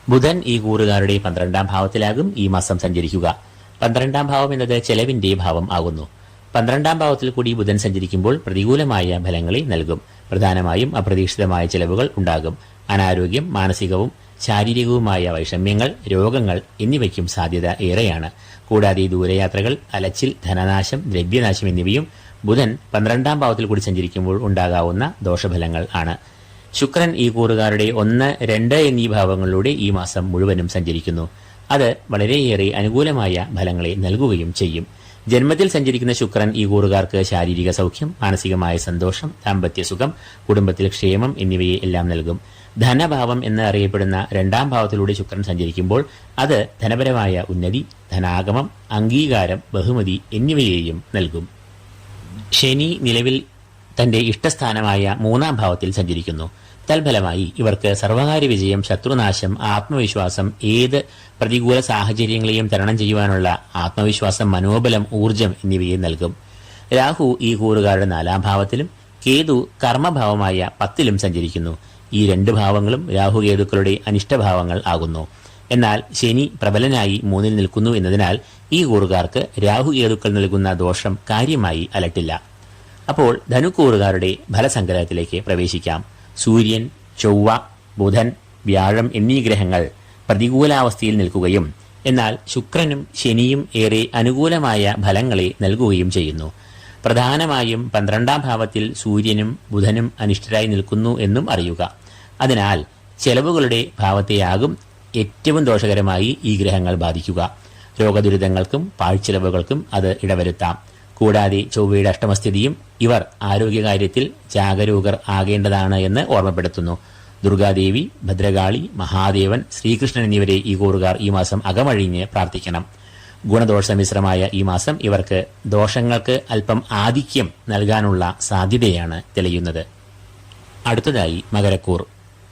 [SPEAKER 1] ബുധൻ ഈ കൂറുകാരുടെ 12ാം ഭാവത്തിലാകും ഈ മാസം സഞ്ചരിക്കുക. 12ാം ഭാവം എന്നത് ചെലവിന്റെ ഭാവം ആകുന്നു. 12ാം ഭാവത്തിൽ കൂടി ബുധൻ സഞ്ചരിക്കുമ്പോൾ പ്രതികൂലമായ ഫലങ്ങളെ നൽകും. പ്രധാനമായും അപ്രതീക്ഷിതമായ ചെലവുകൾ ഉണ്ടാകും. അനാരോഗ്യം, മാനസികവും ശാരീരികവുമായ വൈഷമ്യങ്ങൾ, രോഗങ്ങൾ എന്നിവയ്ക്കും സാധ്യത ഏറെയാണ്. കൂടാതെ ദൂരയാത്രകൾ, അലച്ചിൽ, ധനനാശം, ദ്രവ്യനാശം എന്നിവയും ബുധൻ 12ാം ഭാവത്തിൽ കൂടി സഞ്ചരിക്കുമ്പോൾ ഉണ്ടാകാവുന്ന ദോഷഫലങ്ങൾ ആണ്. ശുക്രൻ ഈ കൂറുകാരുടെ 1, 2 എന്നീ ഭാവങ്ങളിലൂടെ ഈ മാസം മുഴുവനും സഞ്ചരിക്കുന്നു. അത് വളരെയേറെ അനുകൂലമായ ഫലങ്ങളെ നൽകുകയും ചെയ്യും. ജന്മത്തിൽ സഞ്ചരിക്കുന്ന ശുക്രൻ ഈ കൂറുകാർക്ക് ശാരീരിക സൗഖ്യം, മാനസികമായ സന്തോഷം, ദാമ്പത്യ സുഖം, കുടുംബത്തിൽ ക്ഷേമം എന്നിവയെ എല്ലാം നൽകും. ധനഭാവം എന്ന് അറിയപ്പെടുന്ന 2ാം ഭാവത്തിലൂടെ ശുക്രൻ സഞ്ചരിക്കുമ്പോൾ അത് ധനപരമായ ഉന്നതി, ധനാഗമം, അംഗീകാരം, ബഹുമതി എന്നിവയെയും നൽകും. ശനി നിലവിൽ തന്റെ ഇഷ്ടസ്ഥാനമായ 3ാം ഭാവത്തിൽ സഞ്ചരിക്കുന്നു. തൽഫലമായി ഇവർക്ക് സർവകാര്യ വിജയം, ശത്രുനാശം, ആത്മവിശ്വാസം, ഏത് പ്രതികൂല സാഹചര്യങ്ങളെയും തരണം ചെയ്യുവാനുള്ള ആത്മവിശ്വാസം, മനോബലം, ഊർജം എന്നിവയെ നൽകും. രാഹു ഈ കൂറുകാരുടെ 4ാം ഭാവത്തിലും കേതു കർമ്മഭാവമായ 10ലും സഞ്ചരിക്കുന്നു. ഈ 2 ഭാവങ്ങളും രാഹുകേതുക്കളുടെ അനിഷ്ടഭാവങ്ങൾ ആകുന്നു. എന്നാൽ ശനി പ്രബലനായി 3ൽ നിൽക്കുന്നു എന്നതിനാൽ ഈ കൂറുകാർക്ക് രാഹുകേതുക്കൾ നൽകുന്ന ദോഷം കാര്യമായി അലട്ടില്ല. അപ്പോൾ ധനുക്കൂറുകാരുടെ ഫലസംഗ്രഹത്തിലേക്ക് പ്രവേശിക്കാം. സൂര്യൻ, ചൊവ്വ, ബുധൻ, വ്യാഴം എന്നീ ഗ്രഹങ്ങൾ പ്രതികൂലാവസ്ഥയിൽ നിൽക്കുകയും എന്നാൽ ശുക്രനും ശനിയും ഏറെ അനുകൂലമായ ഫലങ്ങളെ നൽകുകയും ചെയ്യുന്നു. പ്രധാനമായും 12ാം ഭാവത്തിൽ സൂര്യനും ബുധനും അനിഷ്ടരായി നിൽക്കുന്നു എന്നും അറിയുക. അതിനാൽ ചെലവുകളുടെ ഭാവത്തെയാകും ഏറ്റവും ദോഷകരമായി ഈ ഗ്രഹങ്ങൾ ബാധിക്കുക. രോഗദുരിതങ്ങൾക്കും പാഴ്ചെലവുകൾക്കും അത് ഇടവരുത്താം. കൂടാതെ ചൊവ്വയുടെ അഷ്ടമസ്ഥിതിയും ഇവർ ആരോഗ്യകാര്യത്തിൽ ജാഗരൂകർ ആകേണ്ടതാണ് എന്ന് ഓർമ്മപ്പെടുത്തുന്നു. ദുർഗാദേവി, ഭദ്രകാളി, മഹാദേവൻ, ശ്രീകൃഷ്ണൻ എന്നിവരെ ഈ കൂറുകാർ ഈ മാസം അകമഴിഞ്ഞ് പ്രാർത്ഥിക്കണം. ഗുണദോഷമിശ്രമായ ഈ മാസം ഇവർക്ക് ദോഷങ്ങൾക്ക് അല്പം ആധിക്യം നൽകാനുള്ള സാധ്യതയാണ് തെളിയുന്നത്. അടുത്തതായി മകരക്കൂർ.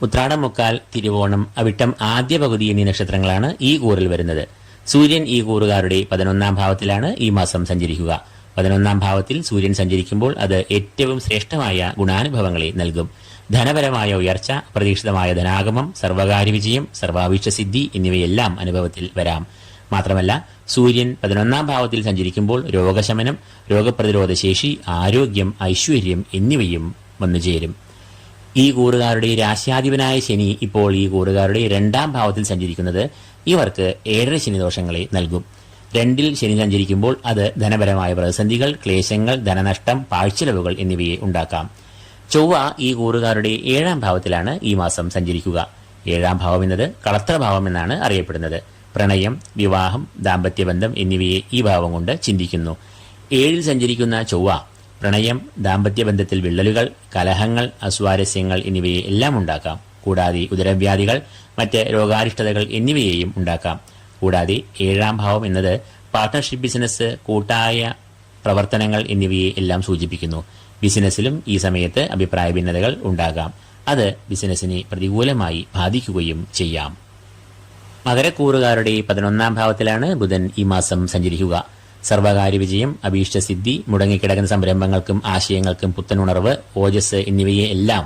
[SPEAKER 1] ഉത്രാടം, മുക്കാൽ, തിരുവോണം, അവിട്ടം, ആദ്യ പകുതി എന്നീ നക്ഷത്രങ്ങളാണ് ഈ കൂറിൽ വരുന്നത്. സൂര്യൻ ഈ കൂറുകാരുടെ 11ാം ഭാവത്തിലാണ് ഈ മാസം സഞ്ചരിക്കുക. 11ാം ഭാവത്തിൽ സൂര്യൻ സഞ്ചരിക്കുമ്പോൾ അത് ഏറ്റവും ശ്രേഷ്ഠമായ ഗുണാനുഭവങ്ങളെ നൽകും. ധനപരമായ ഉയർച്ച, അപ്രതീക്ഷിതമായ ധനാഗമം, സർവകാര്യ വിജയം, സർവാഭീഷ്ടസിദ്ധി എന്നിവയെല്ലാം അനുഭവത്തിൽ വരാം. മാത്രമല്ല സൂര്യൻ 11ാം ഭാവത്തിൽ സഞ്ചരിക്കുമ്പോൾ രോഗശമനം, രോഗപ്രതിരോധ ശേഷി, ആരോഗ്യം, ഐശ്വര്യം എന്നിവയും വന്നുചേരും. ഈ കൂറുകാരുടെ രാശ്യാധിപനായ ശനി ഇപ്പോൾ ഈ കൂറുകാരുടെ 2ാം ഭാവത്തിൽ സഞ്ചരിക്കുന്നത് ഇവർക്ക് 7 ശനിദോഷങ്ങളെ നൽകും. 2ൽ ശനി സഞ്ചരിക്കുമ്പോൾ അത് ധനപരമായ പ്രതിസന്ധികൾ, ക്ലേശങ്ങൾ, ധനനഷ്ടം, പാഴ്ചെലവുകൾ എന്നിവയെ ഉണ്ടാക്കാം. ചൊവ്വ ഈ കൂറുകാരുടെ 7ാം ഭാവത്തിലാണ് ഈ മാസം സഞ്ചരിക്കുക. 7ാം ഭാവം എന്നത് കളത്രഭാവം എന്നാണ് അറിയപ്പെടുന്നത്. പ്രണയം, വിവാഹം, ദാമ്പത്യബന്ധം എന്നിവയെ ഈ ഭാവം കൊണ്ട് ചിന്തിക്കുന്നു. 7ൽ സഞ്ചരിക്കുന്ന ചൊവ്വ പ്രണയം, ദാമ്പത്യബന്ധത്തിൽ വിള്ളലുകൾ, കലഹങ്ങൾ, അസ്വാരസ്യങ്ങൾ എന്നിവയെ എല്ലാം ഉണ്ടാക്കാം. കൂടാതെ ഉദരവ്യാധികൾ, മറ്റ് രോഗാരിഷ്ടതകൾ എന്നിവയെയും ഉണ്ടാക്കാം. കൂടാതെ 7ാം ഭാവം എന്നത് പാർട്ട്ണർഷിപ്പ് ബിസിനസ്, കൂട്ടായ പ്രവർത്തനങ്ങൾ എന്നിവയെ എല്ലാം സൂചിപ്പിക്കുന്നു. ബിസിനസ്സിലും ഈ സമയത്ത് അഭിപ്രായ ഭിന്നതകൾ ഉണ്ടാകാം. അത് ബിസിനസ്സിനെ പ്രതികൂലമായി ബാധിക്കുകയും ചെയ്യാം. മകരക്കൂറുകാരുടെ 11ാം ഭാവത്തിലാണ് ബുധൻ ഈ മാസം സഞ്ചരിക്കുക. സർവകാര്യ വിജയം, അഭീഷ്ടസിദ്ധി, മുടങ്ങിക്കിടക്കുന്ന സംരംഭങ്ങൾക്കും ആശയങ്ങൾക്കും പുത്തനുണർവ്, ഓജസ് എന്നിവയെ എല്ലാം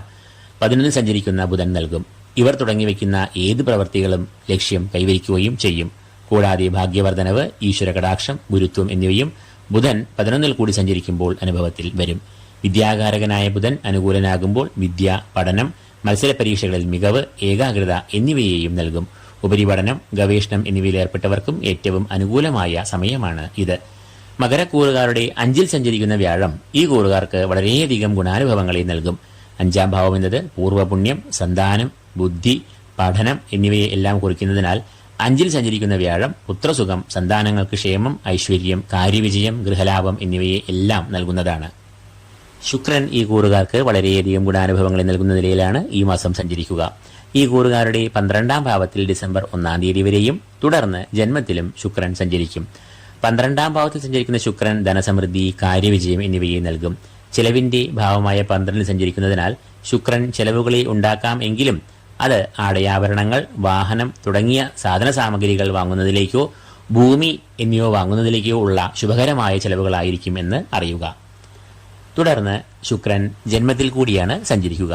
[SPEAKER 1] 11ൽ സഞ്ചരിക്കുന്ന ബുധൻ നൽകും. ഇവർ തുടങ്ങിവെക്കുന്ന ഏത് പ്രവൃത്തികളും ലക്ഷ്യം കൈവരിക്കുകയും ചെയ്യും. കൂടാതെ ഭാഗ്യവർദ്ധനവ്, ഈശ്വര കടാക്ഷം, ഗുരുത്വം എന്നിവയും ബുധൻ 11ൽ കൂടി സഞ്ചരിക്കുമ്പോൾ അനുഭവത്തിൽ വരും. വിദ്യാകാരകനായ ബുധൻ അനുകൂലനാകുമ്പോൾ വിദ്യ, പഠനം, മത്സര പരീക്ഷകളിൽ മികവ്, ഏകാഗ്രത എന്നിവയെയും നൽകും. ഉപരിപഠനം, ഗവേഷണം എന്നിവയിൽ ഏർപ്പെട്ടവർക്കും ഏറ്റവും അനുകൂലമായ സമയമാണ് ഇത്. മകരക്കൂറുകാരുടെ 5ൽ സഞ്ചരിക്കുന്ന വ്യാഴം ഈ കൂറുകാർക്ക് വളരെയധികം ഗുണാനുഭവങ്ങളെ നൽകും. 5ാം ഭാവം എന്നത് പൂർവ്വപുണ്യം, സന്താനം, ബുദ്ധി, പഠനം എന്നിവയെ എല്ലാം കുറിക്കുന്നതിനാൽ 5ൽ സഞ്ചരിക്കുന്ന വ്യാഴം പുത്രസുഖം, സന്താനങ്ങൾക്ക് ക്ഷേമം, ഐശ്വര്യം, കാര്യവിജയം, ഗൃഹലാഭം എന്നിവയെ എല്ലാം നൽകുന്നതാണ്. ശുക്രൻ ഈ കൂറുകാർക്ക് വളരെയധികം ഗുണാനുഭവങ്ങളെ നൽകുന്ന നിലയിലാണ് ഈ മാസം സഞ്ചരിക്കുക. ഈ കൂറുകാരുടെ 12ാം ഭാവത്തിൽ ഡിസംബർ 1-ാം തീയതി വരെയും തുടർന്ന് ജന്മത്തിലും ശുക്രൻ സഞ്ചരിക്കും. 12ാം ഭാവത്തിൽ സഞ്ചരിക്കുന്ന ശുക്രൻ ധനസമൃദ്ധി, കാര്യവിജയം എന്നിവയെ നൽകും. ചെലവിന്റെ ഭാവമായ 12ൽ സഞ്ചരിക്കുന്നതിനാൽ ശുക്രൻ ചെലവുകളെ ഉണ്ടാക്കാം എങ്കിലും അത് ആടയാഭരണങ്ങൾ, വാഹനം തുടങ്ങിയ സാധന സാമഗ്രികൾ വാങ്ങുന്നതിലേക്കോ ഭൂമി എന്നിവ വാങ്ങുന്നതിലേക്കോ ഉള്ള ശുഭകരമായ ചെലവുകളായിരിക്കും എന്ന് അറിയുക. തുടർന്ന് ശുക്രൻ ജന്മത്തിൽ കൂടിയാണ് സഞ്ചരിക്കുക.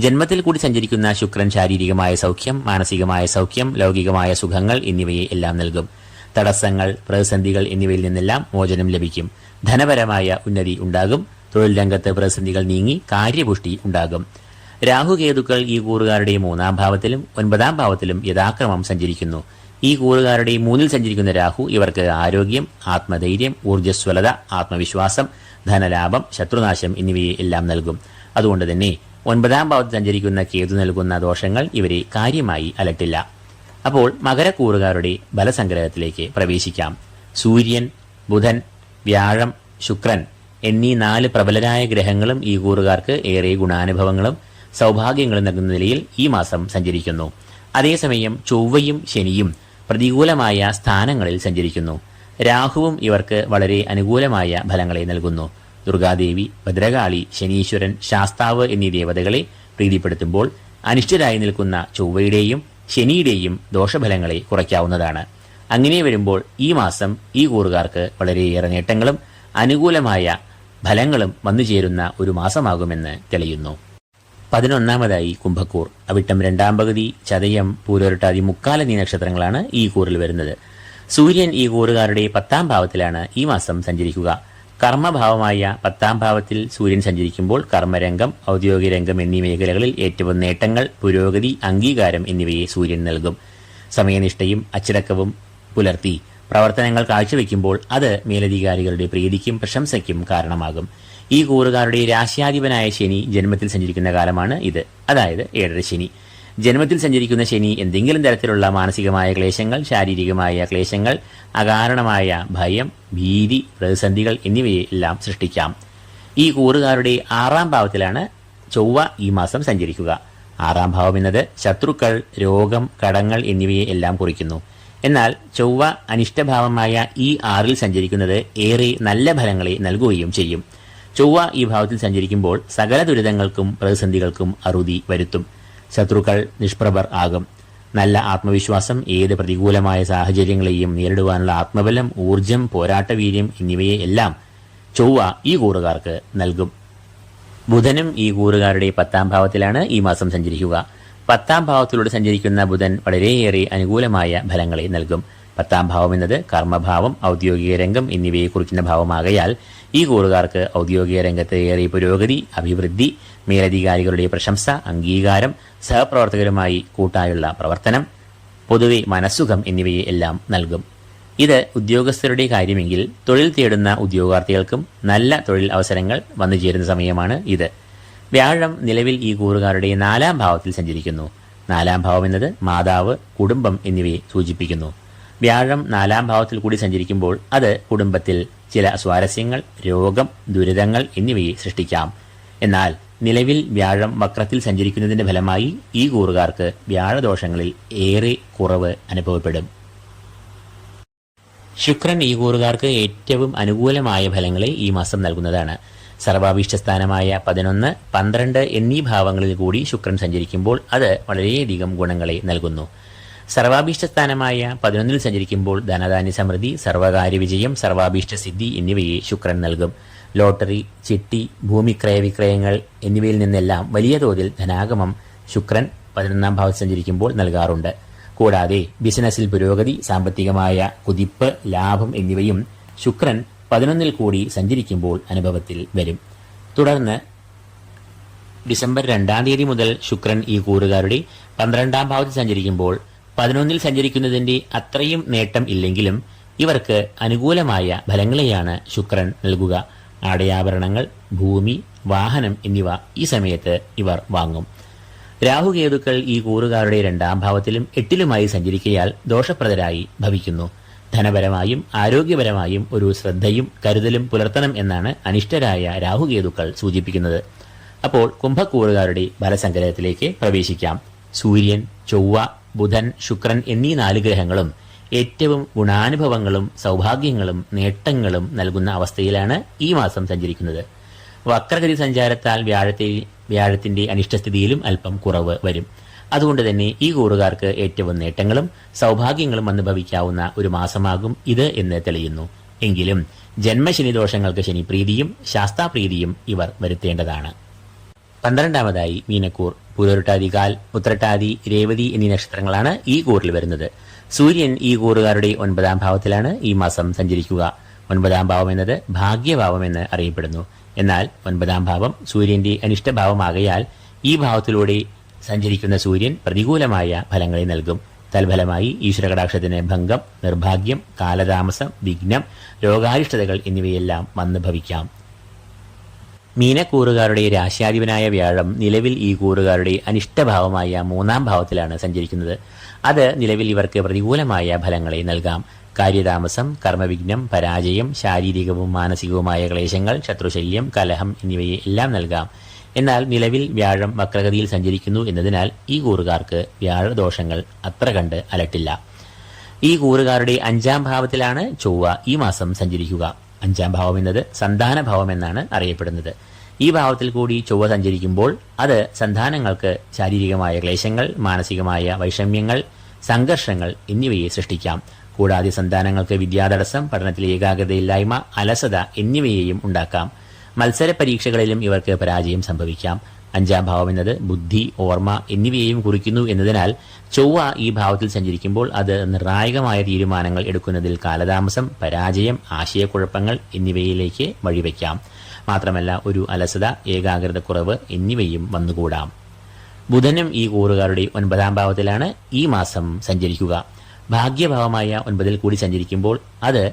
[SPEAKER 1] ജന്മത്തിൽ കൂടി സഞ്ചരിക്കുന്ന ശുക്രൻ ശാരീരികമായ സൗഖ്യം, മാനസികമായ സൗഖ്യം, ലൗകികമായ സുഖങ്ങൾ എന്നിവയെ എല്ലാം നൽകും. തടസ്സങ്ങൾ, പ്രതിസന്ധികൾ എന്നിവയിൽ നിന്നെല്ലാം മോചനം ലഭിക്കും. ധനപരമായ ഉന്നതി ഉണ്ടാകും. തൊഴിൽ രംഗത്ത് പ്രതിസന്ധികൾ നീങ്ങി കാര്യപുഷ്ടി ഉണ്ടാകും. രാഹുകേതുക്കൾ ഈ കൂറുകാരുടെ 3-ാം ഭാവത്തിലും 9-ാം ഭാവത്തിലും യഥാക്രമം സഞ്ചരിക്കുന്നു. ഈ കൂറുകാരുടെ 3ൽ സഞ്ചരിക്കുന്ന രാഹു ഇവർക്ക് ആരോഗ്യം, ആത്മധൈര്യം, ഊർജ്ജസ്വലത, ആത്മവിശ്വാസം, ധനലാഭം, ശത്രുനാശം എന്നിവയെ എല്ലാം നൽകും. അതുകൊണ്ട് തന്നെ 9-ാം ഭാവത്തിൽ സഞ്ചരിക്കുന്ന കേതു നൽകുന്ന ദോഷങ്ങൾ ഇവരെ കാര്യമായി അലട്ടില്ല. അപ്പോൾ മകരക്കൂറുകാരുടെ ബലസംഗ്രഹത്തിലേക്ക് പ്രവേശിക്കാം. സൂര്യൻ, ബുധൻ, വ്യാഴം, ശുക്രൻ എന്നീ 4 പ്രബലരായ ഗ്രഹങ്ങളും ഈ കൂറുകാർക്ക് ഏറെ ഗുണാനുഭവങ്ങളും സൗഭാഗ്യങ്ങളും നൽകുന്ന നിലയിൽ ഈ മാസം സഞ്ചരിക്കുന്നു. അതേസമയം ചൊവ്വയും ശനിയും പ്രതികൂലമായ സ്ഥാനങ്ങളിൽ സഞ്ചരിക്കുന്നു. രാഹുവും ഇവർക്ക് വളരെ അനുകൂലമായ ഫലങ്ങളെ നൽകുന്നു. ദുർഗാദേവി, ഭദ്രകാളി, ശനീശ്വരൻ, ശാസ്താവ് എന്നീ ദേവതകളെ പ്രീതിപ്പെടുത്തുമ്പോൾ അനിഷ്ടരായി നിൽക്കുന്ന ചൊവ്വയുടെയും ശനിയുടെയും ദോഷഫലങ്ങളെ കുറയ്ക്കാവുന്നതാണ്. അങ്ങനെ വരുമ്പോൾ ഈ മാസം ഈ കൂറുകാർക്ക് വളരെയേറെ നേട്ടങ്ങളും അനുകൂലമായ ഫലങ്ങളും വന്നുചേരുന്ന ഒരു മാസമാകുമെന്ന് തെളിയുന്നു. 11ാമതായി കുംഭക്കൂർ. അവിട്ടം 2-ാം പകുതി, ചതയം, പൂരോരുട്ടാതി, മുക്കാൽ എന്നീ നക്ഷത്രങ്ങളാണ് ഈ കൂറിൽ വരുന്നത്. സൂര്യൻ ഈ കൂറുകാരുടെ 10-ാം ഭാവത്തിലാണ് ഈ മാസം സഞ്ചരിക്കുക. കർമ്മഭാവമായ 10-ാം ഭാവത്തിൽ സൂര്യൻ സഞ്ചരിക്കുമ്പോൾ കർമ്മരംഗം, ഔദ്യോഗിക രംഗം എന്നീ മേഖലകളിൽ ഏറ്റവും നേട്ടങ്ങൾ, പുരോഗതി, അംഗീകാരം എന്നിവയെ സൂര്യൻ നൽകും. സമയനിഷ്ഠയും അച്ചടക്കവും പുലർത്തി പ്രവർത്തനങ്ങൾ കാഴ്ചവെക്കുമ്പോൾ അത് മേലധികാരികളുടെ പ്രീതിക്കും പ്രശംസയ്ക്കും കാരണമാകും. ഈ കൂറുകാരുടെ രാശ്യാധിപനായ ശനി ജന്മത്തിൽ സഞ്ചരിക്കുന്ന കാലമാണ് ഇത്, അതായത് 7ര ശനി. ജന്മത്തിൽ സഞ്ചരിക്കുന്ന ശനി എന്തെങ്കിലും തരത്തിലുള്ള മാനസികമായ ക്ലേശങ്ങൾ, ശാരീരികമായ ക്ലേശങ്ങൾ, അകാരണമായ ഭയം, ഭീതി, പ്രതിസന്ധികൾ എന്നിവയെല്ലാം സൃഷ്ടിക്കാം. ഈ കൂറുകാരുടെ 6ാം ഭാവത്തിലാണ് ചൊവ്വ ഈ മാസം സഞ്ചരിക്കുക. 6ാം ഭാവം എന്നത് ശത്രുക്കൾ, രോഗം, കടങ്ങൾ എന്നിവയെ എല്ലാം കുറിക്കുന്നു. എന്നാൽ ചൊവ്വ അനിഷ്ടഭാവമായ ഈ 6ൽ സഞ്ചരിക്കുന്നത് ഏറെ നല്ല ഫലങ്ങളെ നൽകുകയും ചെയ്യും. ചൊവ്വ ഈ ഭാവത്തിൽ സഞ്ചരിക്കുമ്പോൾ സകല ദുരിതങ്ങൾക്കും പ്രതിസന്ധികൾക്കും അറുതി വരുത്തും. ശത്രുക്കൾ നിഷ്പ്രഭർ ആകും. നല്ല ആത്മവിശ്വാസം, ഏത് പ്രതികൂലമായ സാഹചര്യങ്ങളെയും നേരിടുവാനുള്ള ആത്മബലം, ഊർജം, പോരാട്ടവീര്യം എന്നിവയെ എല്ലാം ചൊവ്വ ഈ കൂറുകാർക്ക് നൽകും. ബുധനും ഈ കൂറുകാരുടെ 10ാം ഭാവത്തിലാണ് ഈ മാസം സഞ്ചരിക്കുക. 10ാം ഭാവത്തിലൂടെ സഞ്ചരിക്കുന്ന ബുധൻ വളരെയേറെ അനുകൂലമായ ഫലങ്ങളെ നൽകും. 10ാം ഭാവം എന്നത് കർമ്മഭാവം, ഔദ്യോഗിക രംഗം എന്നിവയെ കുറിക്കുന്ന ഭാവമാകയാൽ ഈ കൂറുകാർക്ക് ഔദ്യോഗിക രംഗത്ത് ഏറെ പുരോഗതി, അഭിവൃദ്ധി, മേലധികാരികളുടെ പ്രശംസ, അംഗീകാരം, സഹപ്രവർത്തകരുമായി കൂട്ടായുള്ള പ്രവർത്തനം, പൊതുവെ മനസ്സുഖം എന്നിവയെ എല്ലാം നൽകും. ഇത് ഉദ്യോഗസ്ഥരുടെ കാര്യമെങ്കിൽ തൊഴിൽ തേടുന്ന ഉദ്യോഗാർത്ഥികൾക്കും നല്ല തൊഴിൽ അവസരങ്ങൾ വന്നുചേരുന്ന സമയമാണ് ഇത്. വ്യാഴം നിലവിൽ ഈ കൂറുകാരുടെ 4ാം ഭാവത്തിൽ സഞ്ചരിക്കുന്നു. 4ാം ഭാവം എന്നത് മാതാവ്, കുടുംബം എന്നിവയെ സൂചിപ്പിക്കുന്നു. വ്യാഴം 4ാം ഭാവത്തിൽ കൂടി സഞ്ചരിക്കുമ്പോൾ അത് കുടുംബത്തിൽ ചില സ്വാരസ്യങ്ങൾ, രോഗം, ദുരിതങ്ങൾ എന്നിവയെ സൃഷ്ടിക്കാം. എന്നാൽ നിലവിൽ വ്യാഴം വക്രത്തിൽ സഞ്ചരിക്കുന്നതിന്റെ ഫലമായി ഈ കൂറുകാർക്ക് വ്യാഴദോഷങ്ങളിൽ ഏറെ കുറവ് അനുഭവപ്പെടും. ശുക്രൻ ഈ കൂറുകാർക്ക് ഏറ്റവും അനുകൂലമായ ഫലങ്ങളെ ഈ മാസം നൽകുന്നതാണ്. സർവാഭീഷ്ടസ്ഥാനമായ 11, 12 എന്നീ ഭാവങ്ങളിൽ കൂടി ശുക്രൻ സഞ്ചരിക്കുമ്പോൾ അത് വളരെയധികം ഗുണങ്ങളെ നൽകുന്നു. സർവാഭീഷ്ടസ്ഥാനമായ 11ൽ സഞ്ചരിക്കുമ്പോൾ ധനധാന്യ സമൃദ്ധി, സർവകാര്യ വിജയം, സർവാഭീഷ്ട സിദ്ധി എന്നിവയെ ശുക്രൻ നൽകും. ലോട്ടറി, ചിട്ടി, ഭൂമിക്രയവിക്രയങ്ങൾ എന്നിവയിൽ നിന്നെല്ലാം വലിയ തോതിൽ ധനാഗമം ശുക്രൻ 11ാം ഭാവത്തിൽ സഞ്ചരിക്കുമ്പോൾ നൽകാറുണ്ട്. കൂടാതെ ബിസിനസ്സിൽ പുരോഗതി, സാമ്പത്തികമായ കുതിപ്പ്, ലാഭം എന്നിവയും ശുക്രൻ 11ൽ കൂടി സഞ്ചരിക്കുമ്പോൾ അനുഭവത്തിൽ വരും. തുടർന്ന് ഡിസംബർ 2-ാം തീയതി മുതൽ ശുക്രൻ ഈ കൂറുകാരുടെ 12ാം ഭാവത്തിൽ സഞ്ചരിക്കുമ്പോൾ 11ൽ സഞ്ചരിക്കുന്നതിന്റെ അത്രയും നേട്ടം ഇല്ലെങ്കിലും ഇവർക്ക് അനുകൂലമായ ഫലങ്ങളെയാണ് ശുക്രൻ നൽകുക. ആടയാഭരണങ്ങൾ, ഭൂമി, വാഹനം എന്നിവ ഈ സമയത്ത് ഇവർ വാങ്ങും. രാഹുകേതുക്കൾ ഈ കൂറുകാരുടെ 2ാം ഭാവത്തിലും 8ലുമായി സഞ്ചരിക്കയാൽ ദോഷപ്രദരായി ഭവിക്കുന്നു. ധനപരമായും ആരോഗ്യപരമായും ഒരു ശ്രദ്ധയും കരുതലും പുലർത്തണം എന്നാണ് അനിഷ്ടരായ രാഹുകേതുക്കൾ സൂചിപ്പിക്കുന്നത്. അപ്പോൾ കുംഭക്കൂറുകാരുടെ ഫലസങ്കലനത്തിലേക്ക് പ്രവേശിക്കാം. സൂര്യൻ, ചൊവ്വ, ബുധൻ, ശുക്രൻ എന്നീ 4 ഗ്രഹങ്ങളും ഏറ്റവും ഗുണാനുഭവങ്ങളും സൗഭാഗ്യങ്ങളും നേട്ടങ്ങളും നൽകുന്ന അവസ്ഥയിലാണ് ഈ മാസം സഞ്ചരിക്കുന്നത്. വക്രഗതി സഞ്ചാരത്താൽ വ്യാഴത്തിന്റെ അനിഷ്ടസ്ഥിതിയിലും അല്പം കുറവ് വരും. അതുകൊണ്ട് തന്നെ ഈ കൂറുകാർക്ക് ഏറ്റവും നേട്ടങ്ങളും സൗഭാഗ്യങ്ങളും അനുഭവിക്കാവുന്ന ഒരു മാസമാകും ഇത് എന്ന് തെളിയുന്നു. എങ്കിലും ജന്മശനി ദോഷങ്ങൾക്ക് ശനിപ്രീതിയും ശാസ്താപ്രീതിയും ഇവർ വരുത്തേണ്ടതാണ്. 12ാമതായി മീനക്കൂർ. പൂരോരുട്ടാതി, കാൽ, ഉത്രട്ടാതി, രേവതി എന്നീ നക്ഷത്രങ്ങളാണ് ഈ കൂറിൽ വരുന്നത്. സൂര്യൻ ഈ കൂറുകാരുടെ 9ാം ഭാവത്തിലാണ് ഈ മാസം സഞ്ചരിക്കുക. 9ാം ഭാവം എന്നത് ഭാഗ്യഭാവം എന്ന് അറിയപ്പെടുന്നു. എന്നാൽ 9ാം ഭാവം സൂര്യന്റെ അനിഷ്ടഭാവമാകയാൽ ഈ ഭാവത്തിലൂടെ സഞ്ചരിക്കുന്ന സൂര്യൻ പ്രതികൂലമായ ഫലങ്ങളെ നൽകും. തൽഫലമായി ഈശ്വരകടാക്ഷത്തിന് ഭംഗം, നിർഭാഗ്യം, കാലതാമസം, വിഘ്നം, രോഗാരിഷ്ടതകൾ എന്നിവയെല്ലാം വന്നു ഭവിക്കാം. മീനക്കൂറുകാരുടെ രാശ്യാധിപനായ വ്യാഴം നിലവിൽ ഈ കൂറുകാരുടെ അനിഷ്ടഭാവമായ 3ാം ഭാവത്തിലാണ് സഞ്ചരിക്കുന്നത്. അത് നിലവിൽ ഇവർക്ക് പ്രതികൂലമായ ഫലങ്ങളെ നൽകാം. കാര്യതാമസം, കർമ്മവിഘ്നം, പരാജയം, ശാരീരികവും മാനസികവുമായ ക്ലേശങ്ങൾ, ശത്രുശല്യം, കലഹം എന്നിവയെ എല്ലാം നൽകാം. എന്നാൽ നിലവിൽ വ്യാഴം വക്രഗതിയിൽ സഞ്ചരിക്കുന്നു എന്നതിനാൽ ഈ കൂറുകാർക്ക് വ്യാഴദോഷങ്ങൾ അത്ര കണ്ട് അലട്ടില്ല. ഈ കൂറുകാരുടെ 5ാം ഭാവത്തിലാണ് ചൊവ്വ ഈ മാസം സഞ്ചരിക്കുക. 5ാം ഭാവം എന്നത് സന്താനഭാവം എന്നാണ് അറിയപ്പെടുന്നത്. ഈ ഭാവത്തിൽ കൂടി ചൊവ്വ സഞ്ചരിക്കുമ്പോൾ അത് സന്താനങ്ങൾക്ക് ശാരീരികമായ ക്ലേശങ്ങൾ, മാനസികമായ വൈഷമ്യങ്ങൾ, സംഘർഷങ്ങൾ എന്നിവയെ സൃഷ്ടിക്കാം. കൂടാതെ സന്താനങ്ങൾക്ക് വിദ്യാതടസ്സം, പഠനത്തിലെ ഏകാഗ്രതയില്ലായ്മ, അലസത എന്നിവയെയും ഉണ്ടാക്കാം. മത്സര പരീക്ഷകളിലും ഇവർക്ക് പരാജയം സംഭവിക്കാം. 5ാം ഭാവം എന്നത് ബുദ്ധി, ഓർമ്മ എന്നിവയെയും കുറിക്കുന്നു എന്നതിനാൽ ചൊവ്വ ഈ ഭാവത്തിൽ സഞ്ചരിക്കുമ്പോൾ അത് നിർണായകമായ തീരുമാനങ്ങൾ എടുക്കുന്നതിൽ കാലതാമസം, പരാജയം, ആശയക്കുഴപ്പങ്ങൾ എന്നിവയിലേക്ക് വഴിവെക്കാം. മാത്രമല്ല ഒരു അലസത, ഏകാഗ്രതക്കുറവ് എന്നിവയും വന്നുകൂടാം. ബുധനും ഈ കൂറുകാരുടെ 9ാം ഭാവത്തിലാണ് ഈ മാസം സഞ്ചരിക്കുക. ഭാഗ്യഭാവമായ 9ൽ കൂടി സഞ്ചരിക്കുമ്പോൾ അത്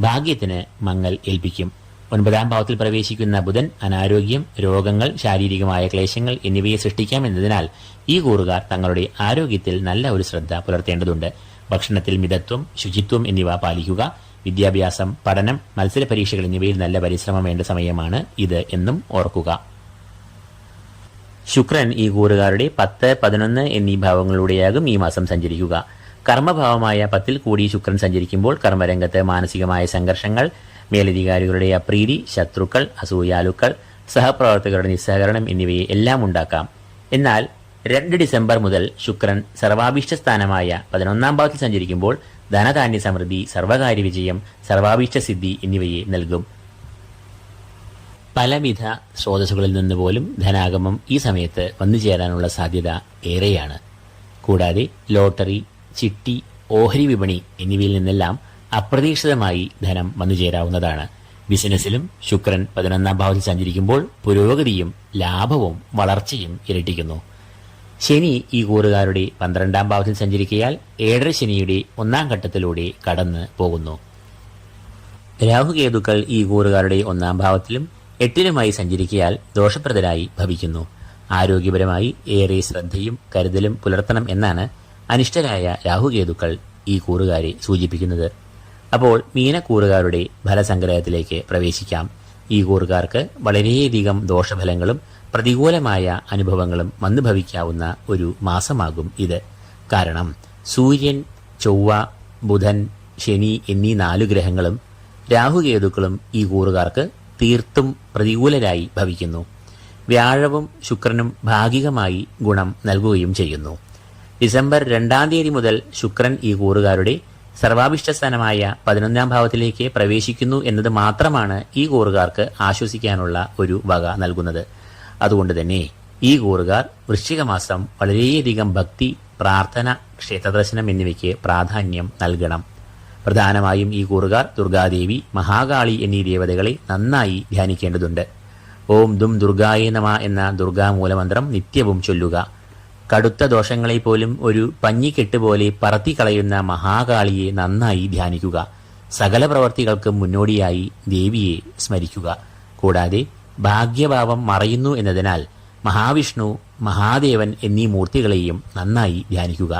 [SPEAKER 1] ഭാഗ്യത്തിന് മങ്ങൽ ഏൽപ്പിക്കും. 9ാം ഭാവത്തിൽ പ്രവേശിക്കുന്ന ബുധൻ അനാരോഗ്യം, രോഗങ്ങൾ, ശാരീരികമായ ക്ലേശങ്ങൾ എന്നിവയെ സൃഷ്ടിക്കാം എന്നതിനാൽ ഈ കൂറുകാർ തങ്ങളുടെ ആരോഗ്യത്തിൽ നല്ല ഒരു ശ്രദ്ധ പുലർത്തേണ്ടതുണ്ട്. ഭക്ഷണത്തിൽ മിതത്വം, ശുചിത്വം എന്നിവ പാലിക്കുക. വിദ്യാഭ്യാസം, പഠനം, മത്സര പരീക്ഷകൾ എന്നിവയിൽ നല്ല പരിശ്രമം വേണ്ട സമയമാണ് ഇത് എന്നും ഓർക്കുക. ശുക്രൻ ഈ കൂറുകാരുടെ 10, 11 എന്നീ ഭാവങ്ങളിലൂടെയാകും ഈ മാസം സഞ്ചരിക്കുക. കർമ്മഭാവമായ 10ൽ കൂടി ശുക്രൻ സഞ്ചരിക്കുമ്പോൾ കർമ്മരംഗത്ത് മാനസികമായ സംഘർഷങ്ങൾ, മേലധികാരികളുടെ അപ്രീതി, ശത്രുക്കൾ, അസൂയാലുക്കൾ, സഹപ്രവർത്തകരുടെ നിസ്സഹകരണം എന്നിവയെ എല്ലാം ഉണ്ടാക്കാം. എന്നാൽ 2 ഡിസംബർ മുതൽ ശുക്രൻ സർവാഭീഷ്ട സ്ഥാനമായ 11ാം ഭാവത്തിൽ സഞ്ചരിക്കുമ്പോൾ ധനധാന്യ സമൃദ്ധി, സർവകാര്യ വിജയം, സർവാഭീഷ്ട സിദ്ധി എന്നിവയെ നൽകും. പലവിധ സ്രോതസ്സുകളിൽ നിന്ന് പോലും ധനാഗമം ഈ സമയത്ത് വന്നുചേരാനുള്ള സാധ്യത ഏറെയാണ്. കൂടാതെ ലോട്ടറി, ചിട്ടി, ഓഹരി വിപണി എന്നിവയിൽ നിന്നെല്ലാം അപ്രതീക്ഷിതമായി ധനം വന്നുചേരാവുന്നതാണ്. ബിസിനസ്സിലും ശുക്രൻ 11ാം ഭാവത്തിൽ സഞ്ചരിക്കുമ്പോൾ പുരോഗതിയും ലാഭവും വളർച്ചയും ഇരട്ടിക്കുന്നു. ശനി ഈ കൂറുകാരുടെ 12ാം ഭാവത്തിൽ സഞ്ചരിക്കയാൽ 7 ശനിയുടെ 1ാം ഘട്ടത്തിലൂടെ കടന്നു പോകുന്നു. രാഹുകേതുക്കൾ ഈ കൂറുകാരുടെ 1ാം ഭാവത്തിലും 8ലുമായി സഞ്ചരിക്കയാൽ ദോഷപ്രദരായി ഭവിക്കുന്നു. ആരോഗ്യപരമായി ഏറെ ശ്രദ്ധയും കരുതലും പുലർത്തണം എന്നാണ് അനിഷ്ടരായ രാഹുകേതുക്കൾ ഈ കൂറുകാരെ സൂചിപ്പിക്കുന്നത്. അപ്പോൾ മീനക്കൂറുകാരുടെ ഫലസംഗ്രഹത്തിലേക്ക് പ്രവേശിക്കാം. ഈ കൂറുകാർക്ക് വളരെയധികം ദോഷഫലങ്ങളും പ്രതികൂലമായ അനുഭവങ്ങളും വന്നു ഭവിക്കാവുന്ന ഒരു മാസമാകും ഇത്. കാരണം സൂര്യൻ, ചൊവ്വ, ബുധൻ, ശനി എന്നീ 4 ഗ്രഹങ്ങളും രാഹുകേതുക്കളും ഈ കൂറുകാർക്ക് തീർത്തും പ്രതികൂലരായി ഭവിക്കുന്നു. വ്യാഴവും ശുക്രനും ഭാഗികമായി ഗുണം നൽകുകയും ചെയ്യുന്നു. ഡിസംബർ 2-ാം തീയതി മുതൽ ശുക്രൻ ഈ കൂറുകാരുടെ സർവാഭിഷ്ടസ്ഥാനമായ 11ാം ഭാവത്തിലേക്ക് പ്രവേശിക്കുന്നു എന്നത് മാത്രമാണ് ഈ കൂറുകാർക്ക് ആശ്വസിക്കാനുള്ള ഒരു വക നൽകുന്നത്. അതുകൊണ്ട് തന്നെ ഈ കൂറുകാർ വൃശ്ചികമാസം വളരെയധികം ഭക്തി, പ്രാർത്ഥന, ക്ഷേത്രദർശനം എന്നിവയ്ക്ക് പ്രാധാന്യം നൽകണം. പ്രധാനമായും ഈ കൂറുകാർ ദുർഗാദേവി, മഹാകാളി എന്നീ ദേവതകളെ നന്നായി ധ്യാനിക്കേണ്ടതുണ്ട്. ഓം ദും ദുർഗായേ നമഃ എന്ന ദുർഗാമൂലമന്ത്രം നിത്യവും ചൊല്ലുക. കടുത്ത ദോഷങ്ങളെപ്പോലും ഒരു പഞ്ഞിക്കെട്ട് പോലെ പറത്തിക്കളയുന്ന മഹാകാളിയെ നന്നായി ധ്യാനിക്കുക. സകല പ്രവർത്തികൾക്കും മുന്നോടിയായി ദേവിയെ സ്മരിക്കുക. കൂടാതെ ഭാഗ്യഭാവം മറയുന്നു എന്നതിനാൽ മഹാവിഷ്ണു, മഹാദേവൻ എന്നീ മൂർത്തികളെയും നന്നായി ധ്യാനിക്കുക.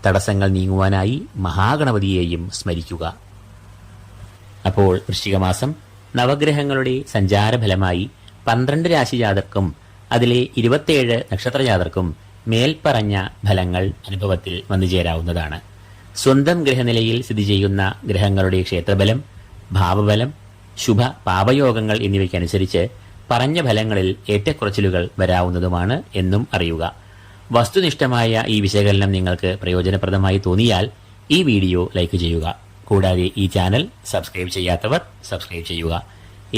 [SPEAKER 1] തടസ്സങ്ങൾ നീങ്ങുവാനായി മഹാഗണപതിയെയും സ്മരിക്കുക. അപ്പോൾ വൃശ്ചികമാസം നവഗ്രഹങ്ങളുടെ സഞ്ചാരഫലമായി 12 രാശിജാതർക്കും അതിലെ 27 നക്ഷത്രജാതർക്കും മേൽപ്പറഞ്ഞ ഫലങ്ങൾ അനുഭവത്തിൽ വന്നുചേരാവുന്നതാണ്. സ്വന്തം ഗ്രഹനിലയിൽ സ്ഥിതി ചെയ്യുന്ന ഗ്രഹങ്ങളുടെ ക്ഷേത്രബലം, ഭാവബലം, ശുഭ പാപയോഗങ്ങൾ എന്നിവയ്ക്കനുസരിച്ച് പറഞ്ഞ ഫലങ്ങളിൽ ഏറ്റക്കുറച്ചിലുകൾ വരാവുന്നതുമാണ് എന്നും അറിയുക. വസ്തുനിഷ്ഠമായ ഈ വിശകലനം നിങ്ങൾക്ക് പ്രയോജനപ്രദമായി തോന്നിയാൽ ഈ വീഡിയോ ലൈക്ക് ചെയ്യുക. കൂടാതെ ഈ ചാനൽ സബ്സ്ക്രൈബ് ചെയ്യാത്തവർ സബ്സ്ക്രൈബ് ചെയ്യുക.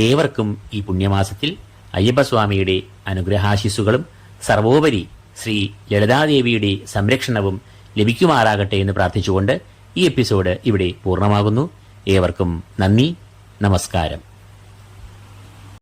[SPEAKER 1] ഏവർക്കും ഈ പുണ്യമാസത്തിൽ അയ്യപ്പസ്വാമിയുടെ അനുഗ്രഹാശിസ്സുകളും സർവോപരി ശ്രീ ലളിതാദേവിയുടെ സംരക്ഷണവും ലഭിക്കുമാറാകട്ടെ എന്ന് പ്രാർത്ഥിച്ചുകൊണ്ട് ഈ എപ്പിസോഡ് ഇവിടെ പൂർണ്ണമാകുന്നു. ഏവർക്കും നന്ദി, നമസ്കാരം.